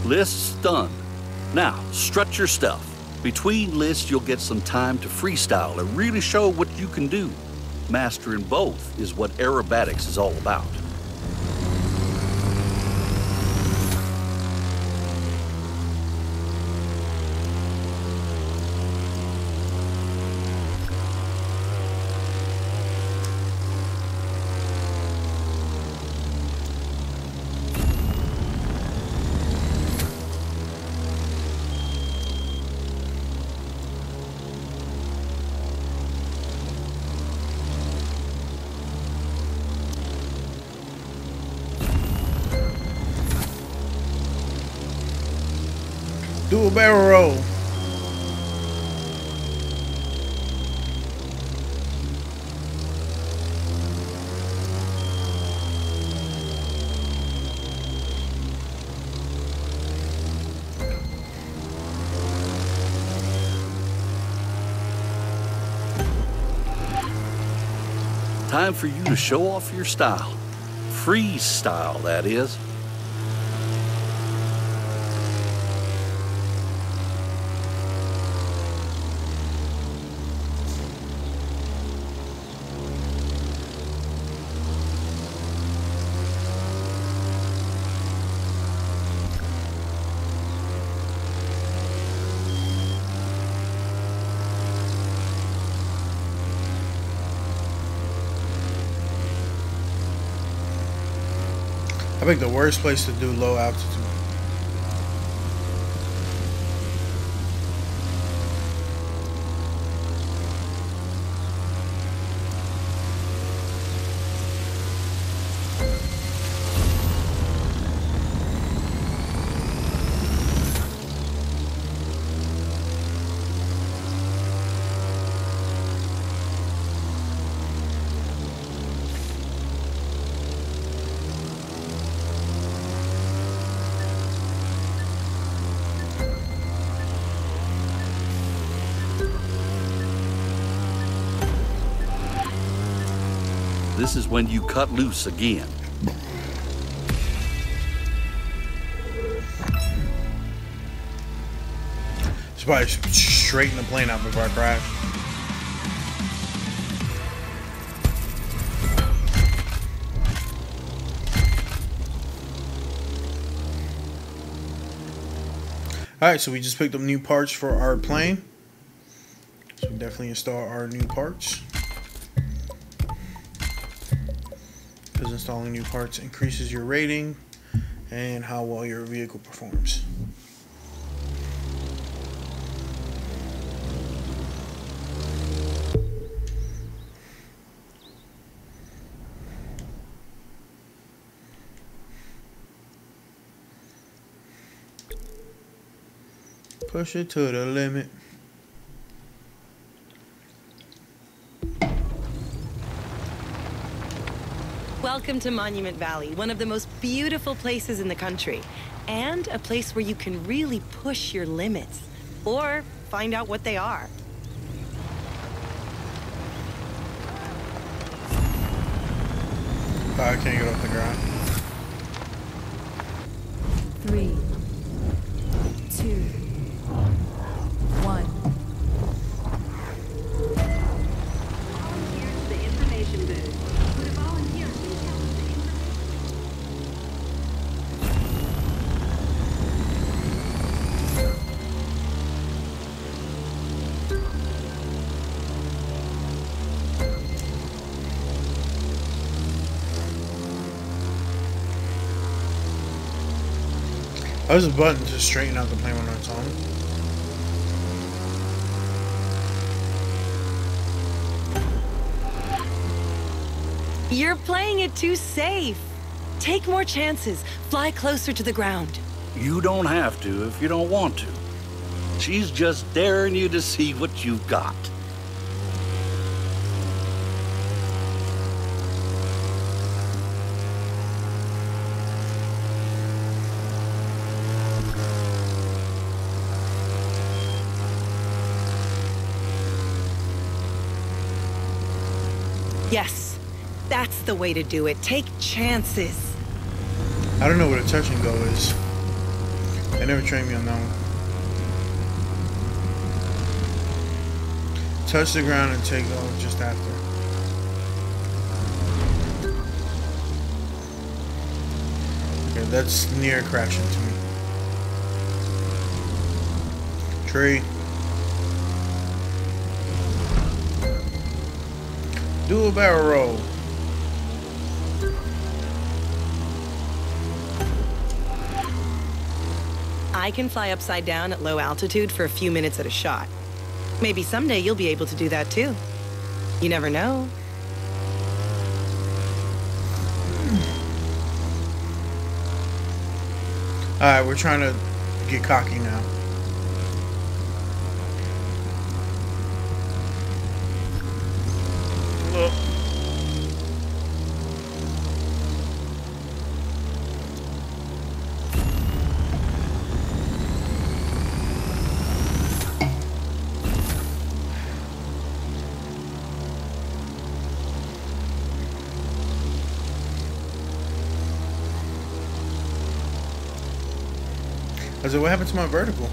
Lists done. Now, strut your stuff. Between lists, you'll get some time to freestyle and really show what you can do. Mastering both is what aerobatics is all about. Do a barrel roll. Time for you to show off your style. Freeze style, that is. I think the worst place to do low altitude. This is when you cut loose again. Should probably straighten the plane out before I crash. Alright, so we just picked up new parts for our plane. So we definitely install our new parts. Because installing new parts increases your rating and how well your vehicle performs. Push it to the limit. Welcome to Monument Valley, one of the most beautiful places in the country, and a place where you can really push your limits, or find out what they are. I can't get off the ground. 3, 2, 1. Volunteers to the information booth. Would a volunteer please tell us the There's a button to straighten out the plane when it's on. You're playing it too safe. Take more chances. Fly closer to the ground. You don't have to if you don't want to. She's just daring you to see what you've got. Yes, that's the way to do it. Take chances. I don't know what a touch and go is. They never trained me on that one. Touch the ground and take off just after. Okay, that's near crashing to me. Tree. Do a barrel roll. I can fly upside down at low altitude for a few minutes at a shot. Maybe someday you'll be able to do that too. You never know. Alright, we're trying to get cocky now. I said, what happened to my vertical?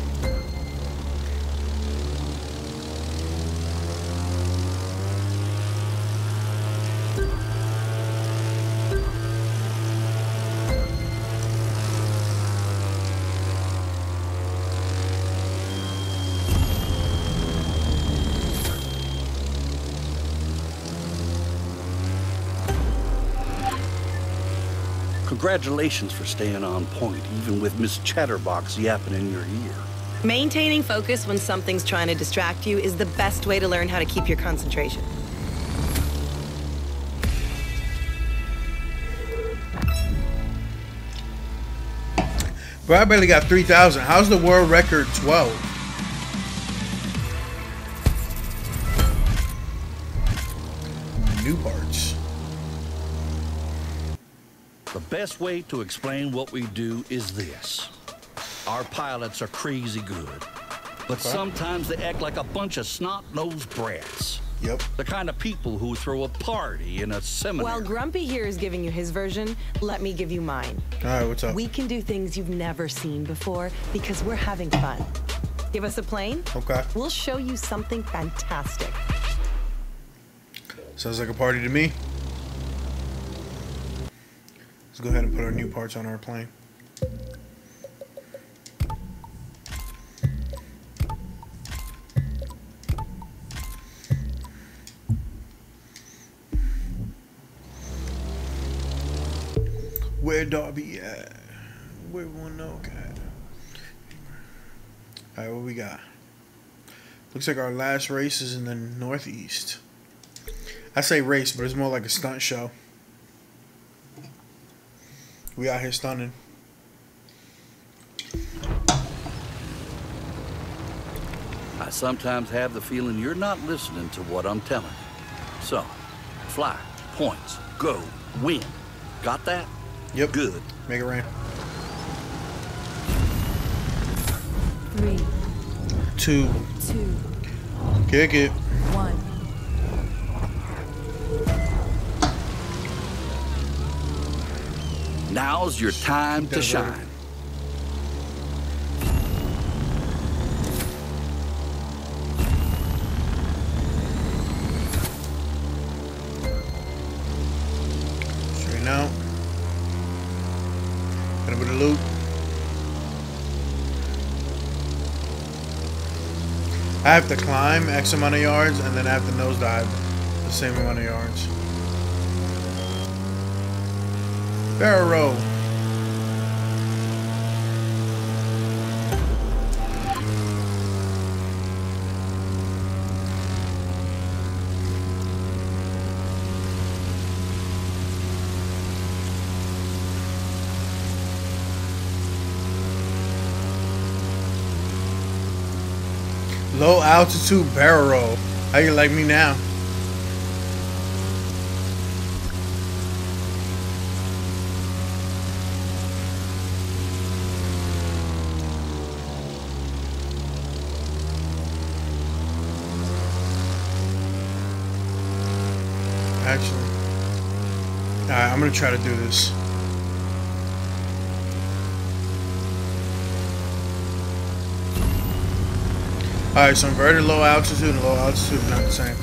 Congratulations for staying on point, even with Miss Chatterbox yapping in your ear. Maintaining focus when something's trying to distract you is the best way to learn how to keep your concentration. Bro, I barely got 3,000. How's the world record 12? New parts. The best way to explain what we do is this. Our pilots are crazy good, but sometimes they act like a bunch of snot-nosed brats. Yep. The kind of people who throw a party in a seminary. While Grumpy here is giving you his version, let me give you mine. All right, what's up? We can do things you've never seen before because we're having fun. Give us a plane. Okay. We'll show you something fantastic. Sounds like a party to me. Let's go ahead and put our new parts on our plane. Where Darby at? Where one okay. Alright, what we got? Looks like our last race is in the Northeast. I say race, but it's more like a stunt show. We out here stunning. I sometimes have the feeling you're not listening to what I'm telling you. So, fly, points, go, win. Got that? Yep. Good. Make it rain. 3, 2. 2, Kick it. 1. Now's your time to shine. Straighten out. Got a bit of loop. I have to climb X amount of yards and then I have to nosedive the same amount of yards. Barrel roll. Low altitude barrel roll. How you like me now? Actually, alright, I'm gonna try to do this. Alright, so inverted low altitude and low altitude are not the same.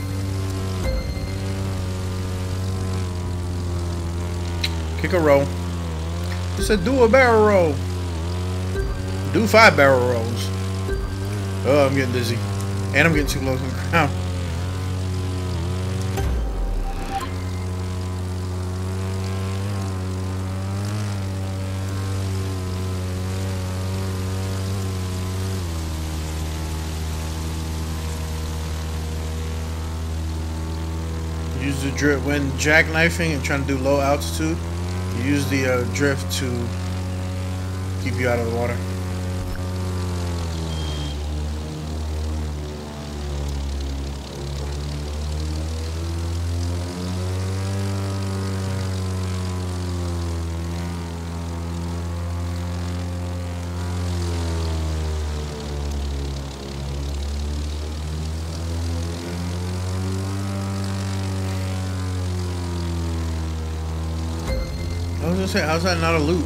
Kick a roll. It said do a barrel roll. Do 5 barrel rolls. Oh, I'm getting dizzy. And I'm getting too low to the ground. Use the drift when jackknifing and trying to do low altitude. You use the drift to keep you out of the water. I was gonna say, how's that not a loop?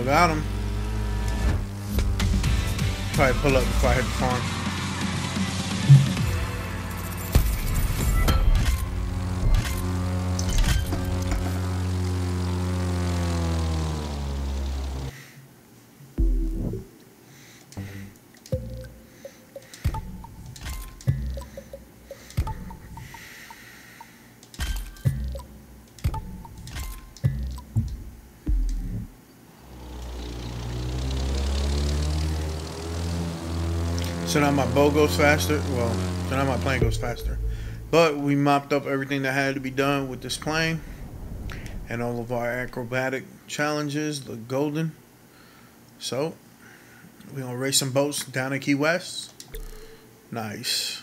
got him. Probably pull up before I hit the farm. So now my boat goes faster. Well, so now my plane goes faster. But we mopped up everything that had to be done with this plane. And all of our acrobatic challenges look golden. So, we're going to race some boats down in Key West. Nice.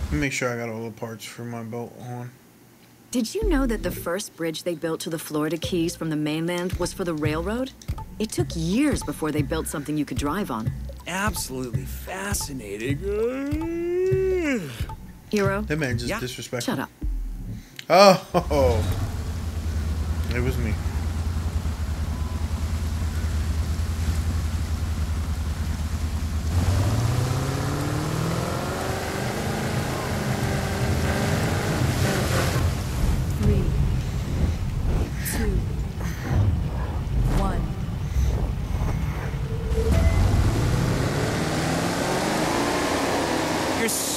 Let me make sure I got all the parts for my boat on. Did you know that the first bridge they built to the Florida Keys from the mainland was for the railroad? It took years before they built something you could drive on. Absolutely fascinating. Hero? That man just disrespectful. Shut up. Oh, it was me.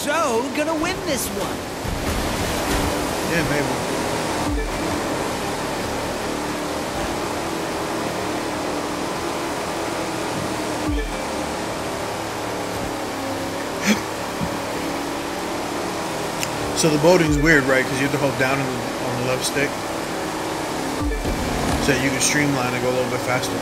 So, gonna win this one. Yeah, maybe. So the boating's weird, right? Because you have to hold down on the left stick so that you can streamline and go a little bit faster.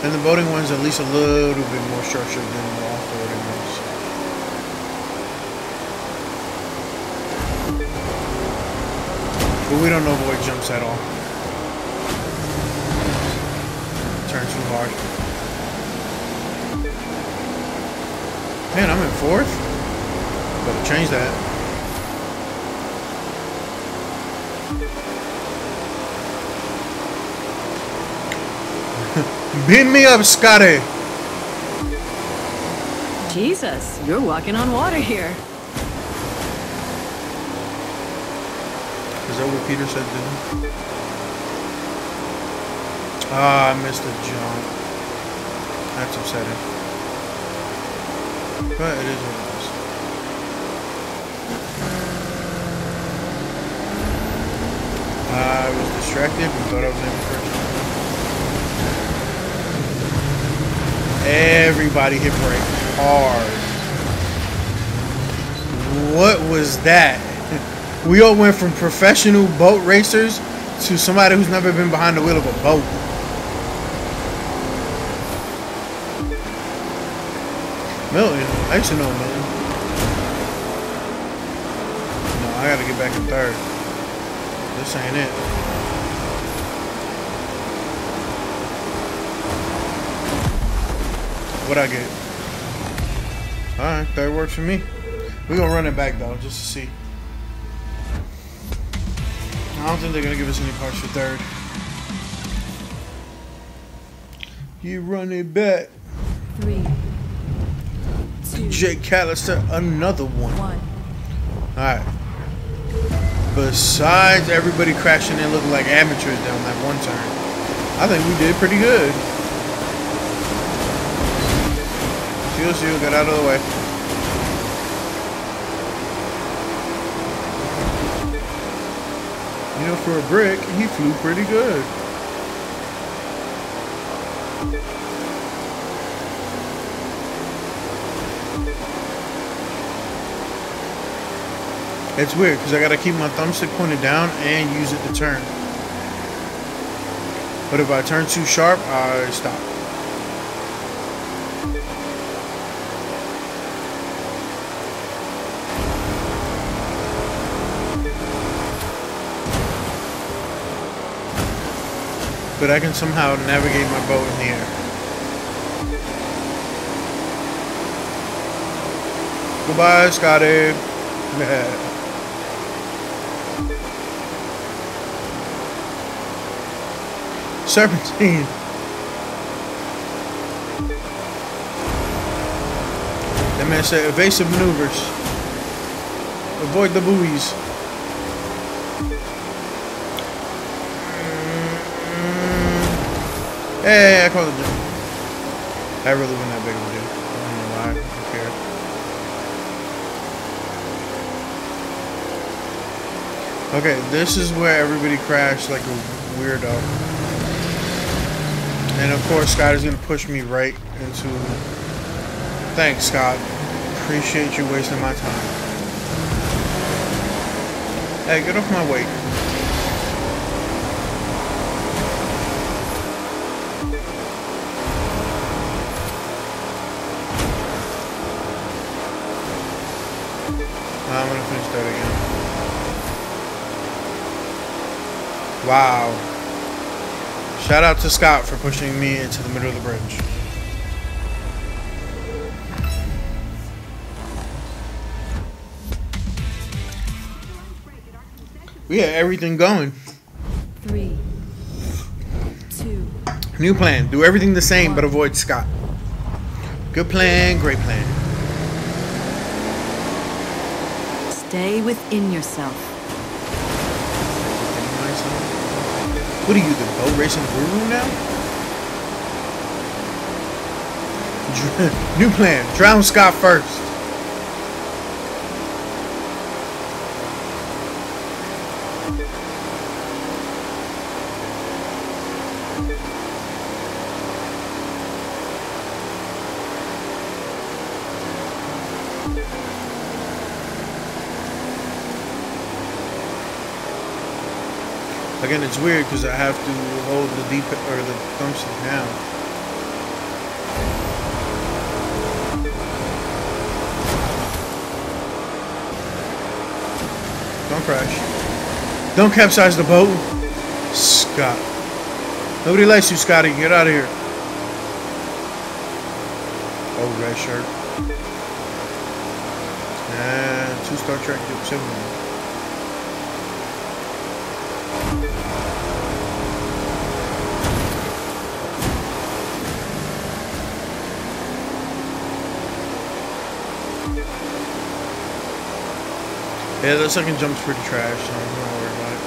And the boating one's at least a little bit more structured than the off-roading ones. But we don't avoid jumps at all. Turn too hard. Man, I'm in fourth? Better change that. Beat me up, Scotty! Jesus, you're walking on water here. Is that what Peter said, didn't he? Ah, I missed a jump. That's upsetting. But it is what it is. I was distracted and thought I was aiming for a jump. Everybody hit brake hard. What was that? We all went from professional boat racers to somebody who's never been behind the wheel of a boat. Milton, I used to know Milton. No, I gotta get back in third. This ain't it. What'd I get? Alright, third works for me. We're gonna run it back though, just to see. I don't think they're gonna give us any parts for third. You run it back. 3, 2, Jake Callister, another one. 1. Alright. Besides everybody crashing in looking like amateurs down that one turn, I think we did pretty good. Shield, get out of the way. You know, for a brick, he flew pretty good. It's weird because I gotta keep my thumbstick pointed down and use it to turn. But if I turn too sharp, I stop. but I can somehow navigate my boat in the air. Goodbye, Scotty. Serpentine. That man said evasive maneuvers. Avoid the buoys. Hey, I called it jump. That really wasn't that big of a deal. I don't know why. I don't care. Okay, this is where everybody crashed like a weirdo. And of course, Scott is going to push me right into... Thanks, Scott. Appreciate you wasting my time. Hey, get off my way. I'm going to finish that again. Wow. Shout out to Scott for pushing me into the middle of the bridge. We had everything going. 3, 2. New plan. Do everything the same, but avoid Scott. Good plan, great plan. Stay within yourself. What are you, the boat racing guru now? New plan. Drown Scott first. Again, it's weird because I have to hold the the thumbstick down. Don't crash. Don't capsize the boat. Scott. Nobody likes you, Scotty. Get out of here. Oh, red shirt. And 2 Star Trek signal. Yeah, the second jump's pretty trash, so I'm not worried about it.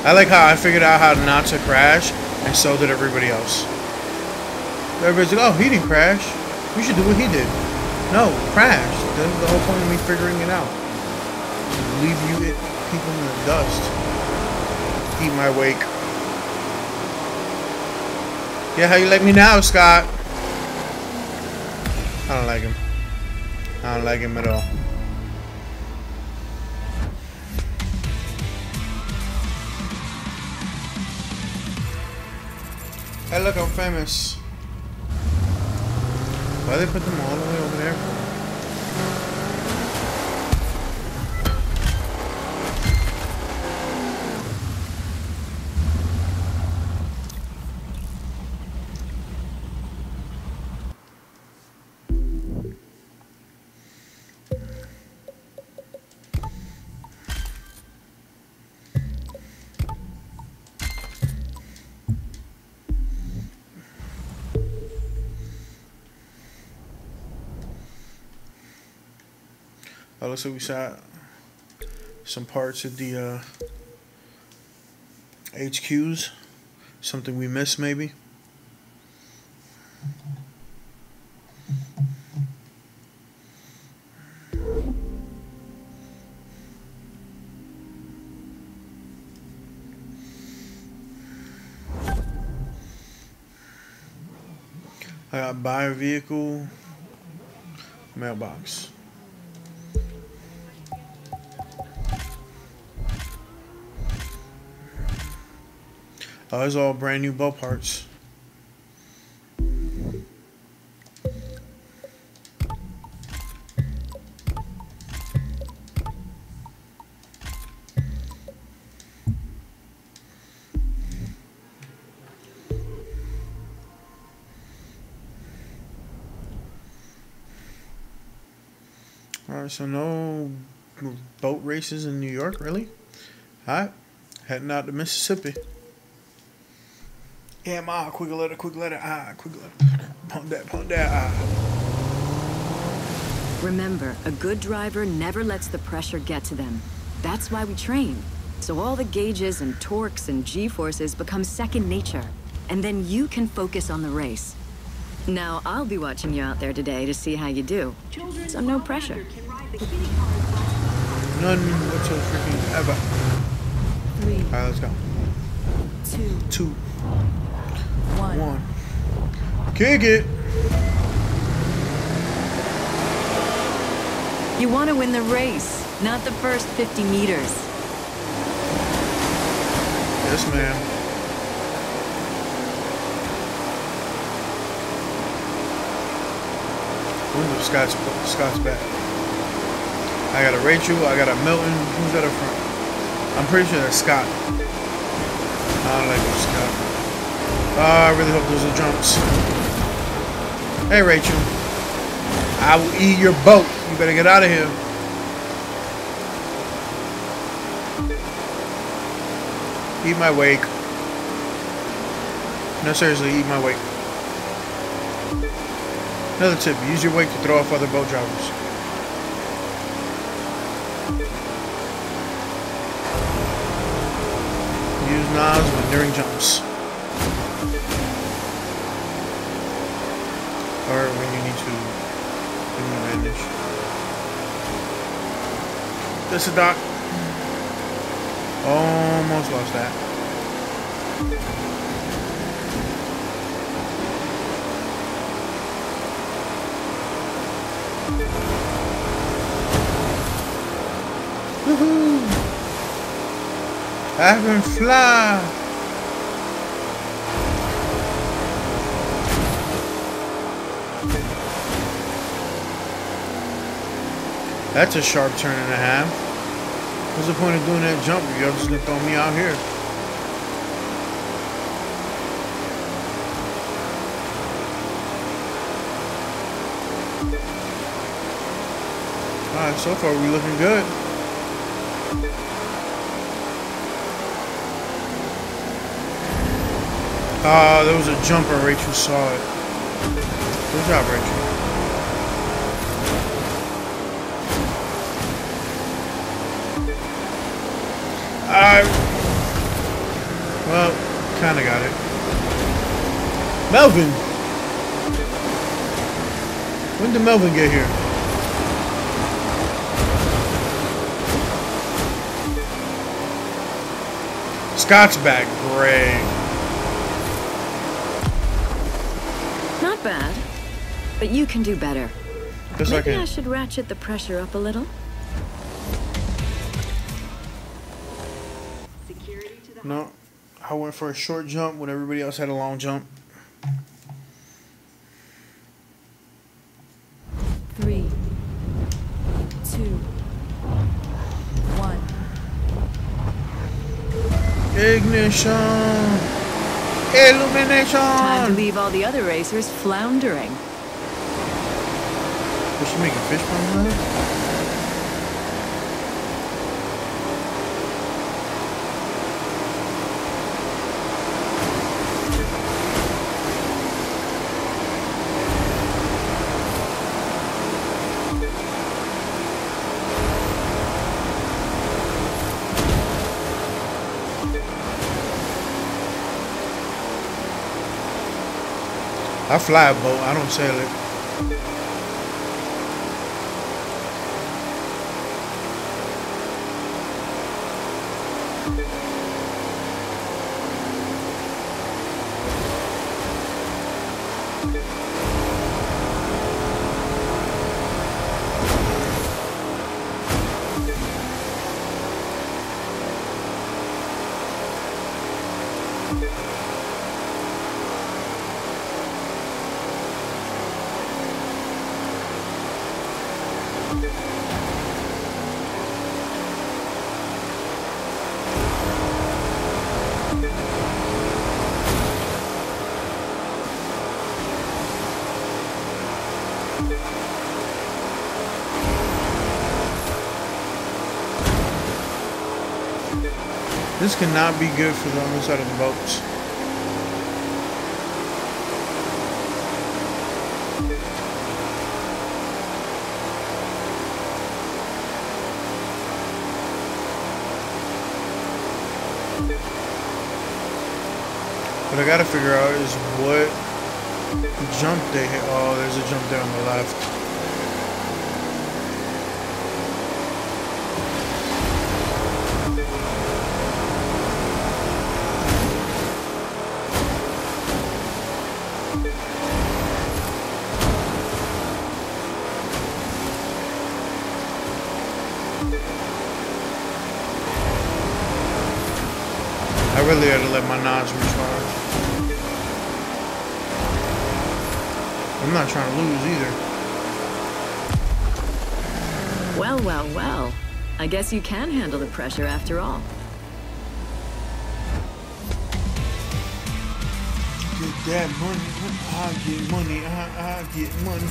I like how I figured out how not to crash, and so did everybody else. Everybody's like, oh, he didn't crash. We should do what he did. No, crash. That's the whole point of me figuring it out. Leave you people in the dust. Eat my wake. Yeah, how you like me now, Scott? I don't like him. I don't like him at all. Hey, look, I'm famous. Why they put them all the way over there for? Looks like we saw some parts of the HQs. Something we missed, maybe. I got buy a vehicle, mailbox. Oh, it's all brand new boat parts. Alright, so no boat races in New York, really? Alright, heading out to Mississippi. Yeah, quick letter, quick letter, quick letter. Pump that, Remember, a good driver never lets the pressure get to them. That's why we train. So all the gauges and torques and G-forces become second nature. And then you can focus on the race. Now, I'll be watching you out there today to see how you do. So no pressure. None whatsoever freaking ever. 3. Alright, let's go. 2. 1. Kick it! You want to win the race, not the first 50 meters. Yes, ma'am. Ooh, Scott's back. I got a Rachel, I got a Milton. Who's that up front? I'm pretty sure that's Scott. I don't like him, Scott. I really hope those are jumps. Hey, Rachel. I will eat your boat. You better get out of here. Eat my wake. No, seriously, eat my wake. Another tip, use your wake to throw off other boat drivers. Use nods when during jumps. Or when you need to give an advantage. This is Doc. Almost lost that. Woohoo! I can fly! That's a sharp turn and a half. What's the point of doing that jump if y'all just gonna throw me out here? Alright, so far we looking good. There was a jumper, Rachel saw it. Good job, Rachel. Well, kinda got it. Melvin! When did Melvin get here? Scott's back. Great. Not bad, but you can do better. Yes, Maybe I should ratchet the pressure up a little. No, I went for a short jump when everybody else had a long jump. 3, 2, 1. Ignition! Illumination! Time to leave all the other racers floundering. Was she making fish puns now? I fly a boat, I don't sail it. This cannot be good for the underside of the boats. What I gotta figure out is what jump they hit. Oh, there's a jump there on the left. I really had to let my nods recharge. I'm not trying to lose either. Well, well, well. I guess you can handle the pressure after all. Get that money. I get money. I get money.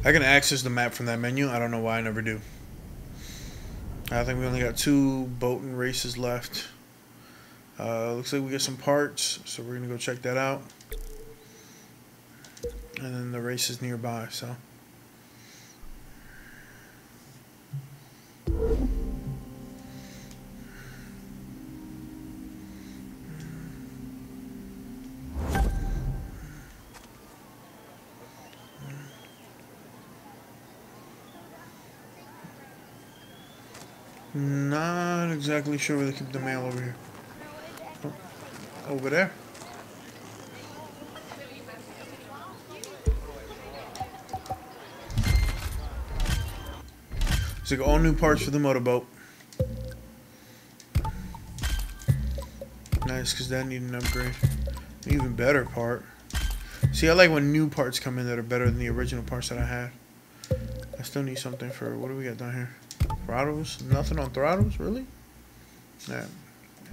I can access the map from that menu. I don't know why I never do. I think we only got 2 boating races left. Looks like we get some parts, so we're gonna go check that out. And then the race is nearby, so. Not exactly sure where they keep the mail over here. Oh, over there. It's like all new parts for the motorboat. Nice, because that needed an upgrade. An even better part. See, I like when new parts come in that are better than the original parts that I had. I still need something for, what do we got down here? Throttles? Nothing on throttles, really? Yeah.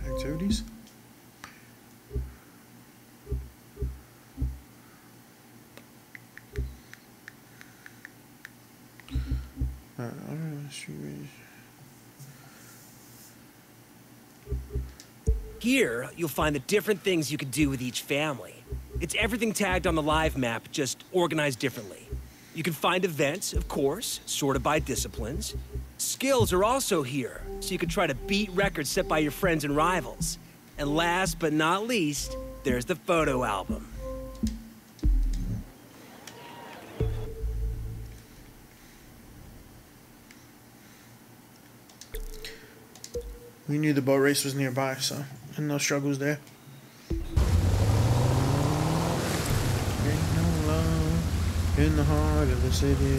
Activities? I don't know. Here, you'll find the different things you can do with each family. It's everything tagged on the live map, just organized differently. You can find events, of course, sorted by disciplines. Skills are also here, so you can try to beat records set by your friends and rivals. And last but not least, there's the photo album. We knew the boat race was nearby, so and no struggles there. Ain't no love in the heart of the city.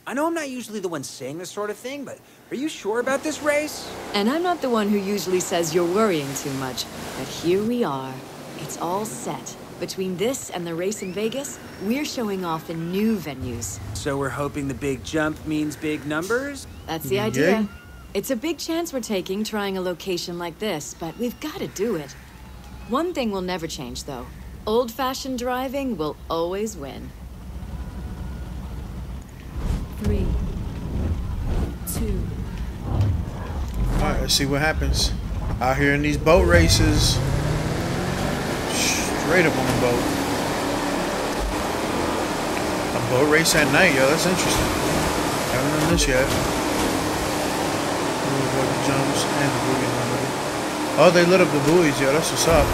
I know I'm not usually the one saying this sort of thing, but are you sure about this race? And I'm not the one who usually says you're worrying too much, but here we are. It's all set. Between this and the race in Vegas, we're showing off in new venues. So we're hoping the big jump means big numbers? That's the idea. It's a big chance we're taking trying a location like this, but we've got to do it. One thing will never change, though. Old-fashioned driving will always win. 3, 2. Alright, let's see what happens. Out here in these boat races. Straight up on the boat. A boat race at night, yo, that's interesting. Haven't done this yet. The jumps and the boogies already. Oh, they lit up the buoys, yo. That's what's up.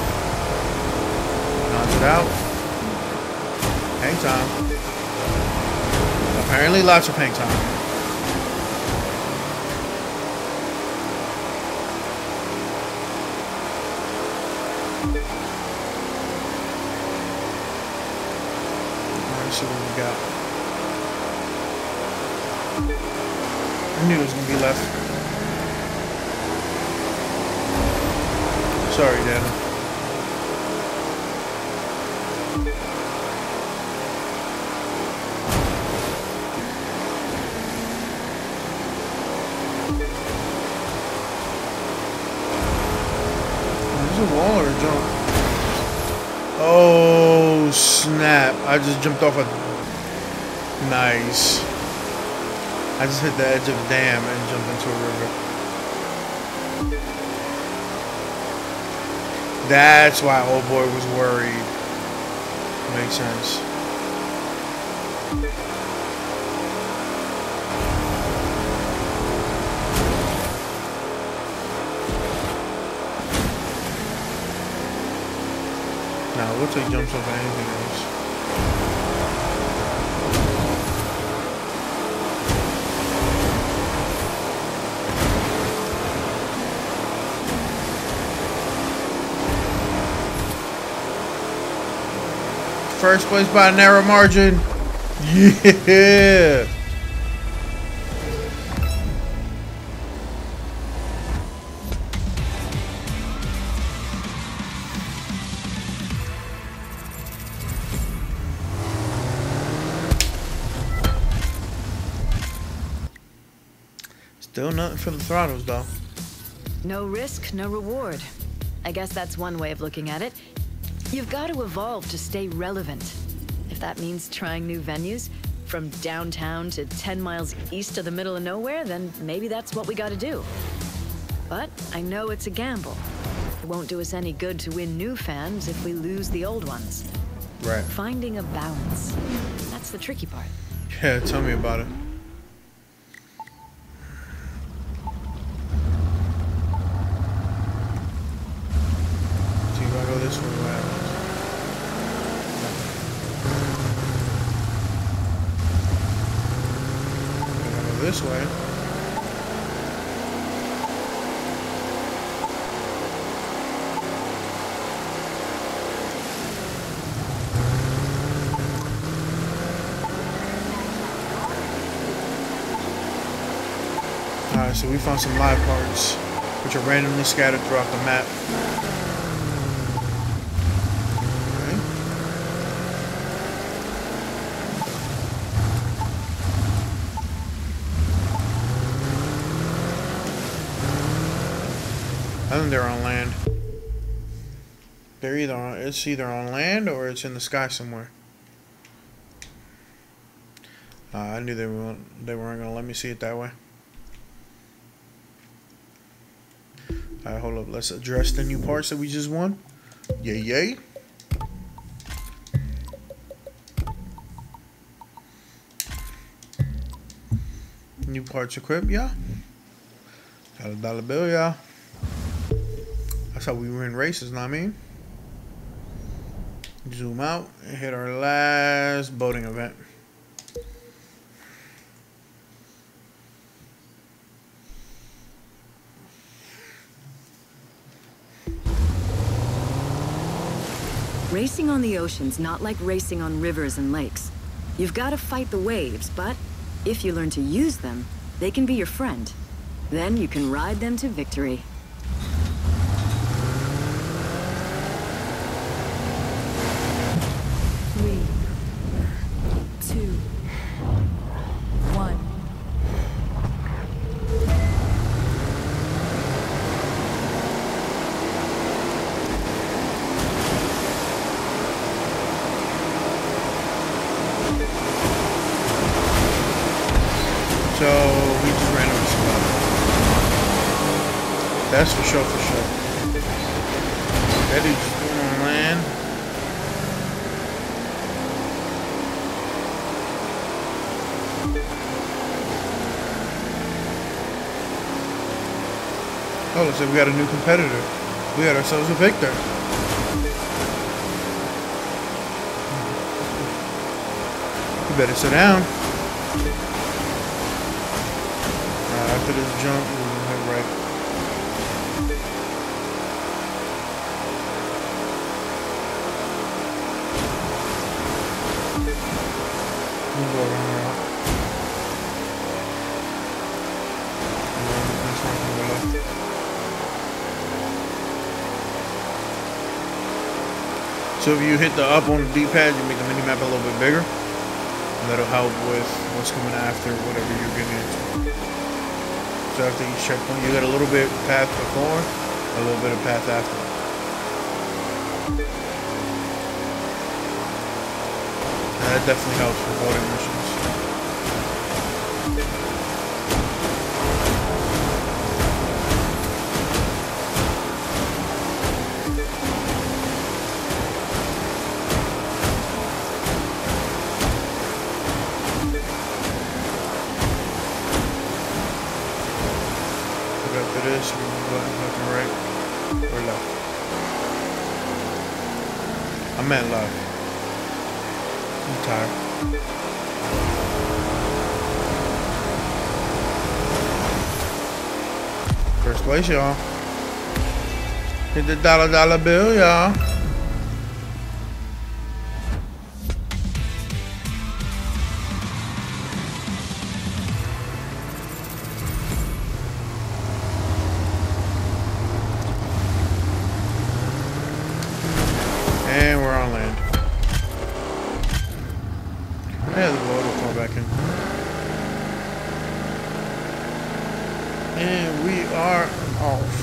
Launch it out. Hang time. Apparently lots of hang time. Let's see what we got. I knew it was gonna be left. Sorry, Dad. There's a wall or a jump. Oh snap! I just jumped off a. Nice. I just hit the edge of a dam and jumped into a river. That's why old boy was worried. Makes sense. Now, it looks like he jumps over anything else. First place by a narrow margin. Yeah. Still nothing for the throttles, though. No risk, no reward. I guess that's one way of looking at it. You've got to evolve to stay relevant. If that means trying new venues, from downtown to 10 miles east of the middle of nowhere, then maybe that's what we gotta do. But I know it's a gamble. It won't do us any good to win new fans if we lose the old ones. Right. Finding a balance. That's the tricky part. Yeah, tell me about it. See if I go this way, what happens? If I go this way. Alright, so we found some live parts, which are randomly scattered throughout the map. Okay. I think they're on land. They're either on, it's either on land or it's in the sky somewhere. I knew they weren't gonna let me see it that way. Alright, hold up. Let's address the new parts that we just won. Yay, yay. New parts equipped, yeah. $1 bill, yeah. That's how we win races, know what I mean? Zoom out and hit our last boating event. Racing on the ocean's not like racing on rivers and lakes. You've got to fight the waves, but if you learn to use them, they can be your friend. Then you can ride them to victory. Three, 2, 1. So we just ran over somebody. That's for sure, for sure. That dude's just going on land. Oh, looks like we got a new competitor. We got ourselves a victor. You better sit down. After this jump, we're gonna head right. We'll go around. So if you hit the up on the D-pad, you make the mini-map a little bit bigger. And that'll help with what's coming after whatever you're getting into. So after each checkpoint, you got a little bit path before, a little bit of path after. And that definitely helps with avoiding missions. After this, we can go left and right or left. I meant left. I'm tired. First place, y'all. Hit the dollar bill, y'all. And we're on land. Yeah, the boat will come back in. And we are off.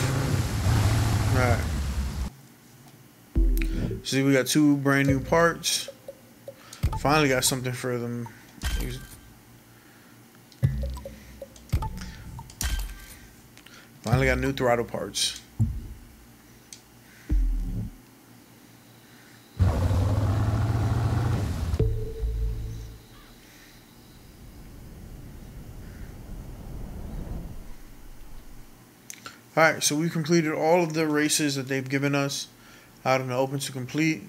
Right. See, we got 2 brand new parts. Finally got something for them. Finally got new throttle parts. Alright, so we completed all of the races that they've given us out in the open to complete.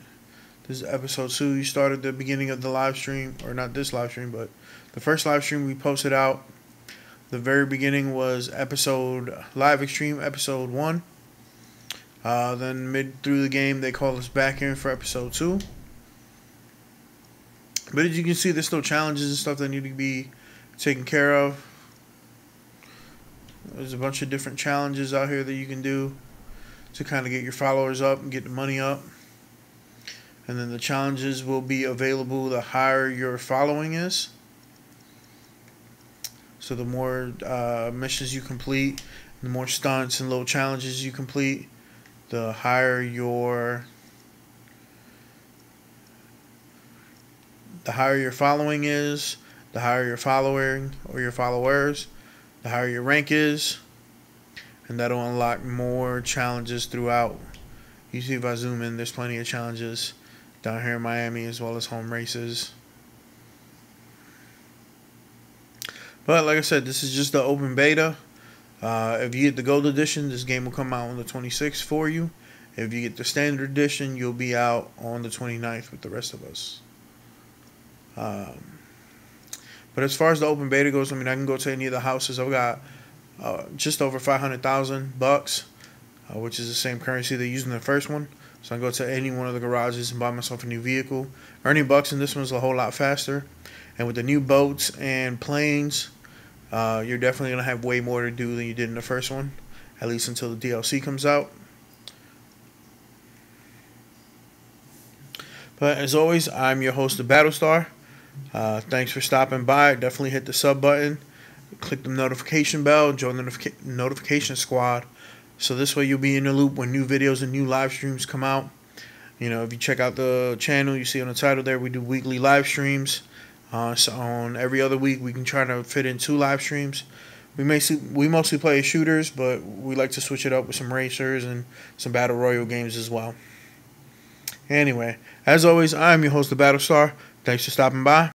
This is episode 2. You started the beginning of the live stream, or not this live stream, but the first live stream we posted out. The very beginning was live extreme episode 1. Then mid through the game, they called us back in for episode 2. But as you can see, there's still challenges and stuff that need to be taken care of. There's a bunch of different challenges out here that you can do to kind of get your followers up and get the money up. And then the challenges will be available the higher your following is. So the more missions you complete, the more stunts and little challenges you complete, the higher your following is, the higher your following or your followers, the higher your rank is, and that'll unlock more challenges throughout. You see, if I zoom in, there's plenty of challenges down here in Miami as well as home races. But like I said, this is just the open beta. If you get the gold edition, this game will come out on the 26th for you. If you get the standard edition, you'll be out on the 29th with the rest of us. But as far as the open beta goes, I mean, I can go to any of the houses. I've got just over 500,000 bucks, which is the same currency they used in the first one. So I can go to any one of the garages and buy myself a new vehicle. Earning bucks in this one's a whole lot faster. And with the new boats and planes, you're definitely going to have way more to do than you did in the first one, at least until the DLC comes out. But as always, I'm your host, the Battlestar. Thanks for stopping by. Definitely hit the sub button, click the notification bell, join the notification squad, so this way you'll be in the loop when new videos and new live streams come out. You know, if you check out the channel, you see on the title there, we do weekly live streams. So on every other week, we can try to fit in 2 live streams. We mostly play shooters, but we like to switch it up with some racers and some battle royale games as well. Anyway, as always, I'm your host, the Battlestar. Thanks for stopping by.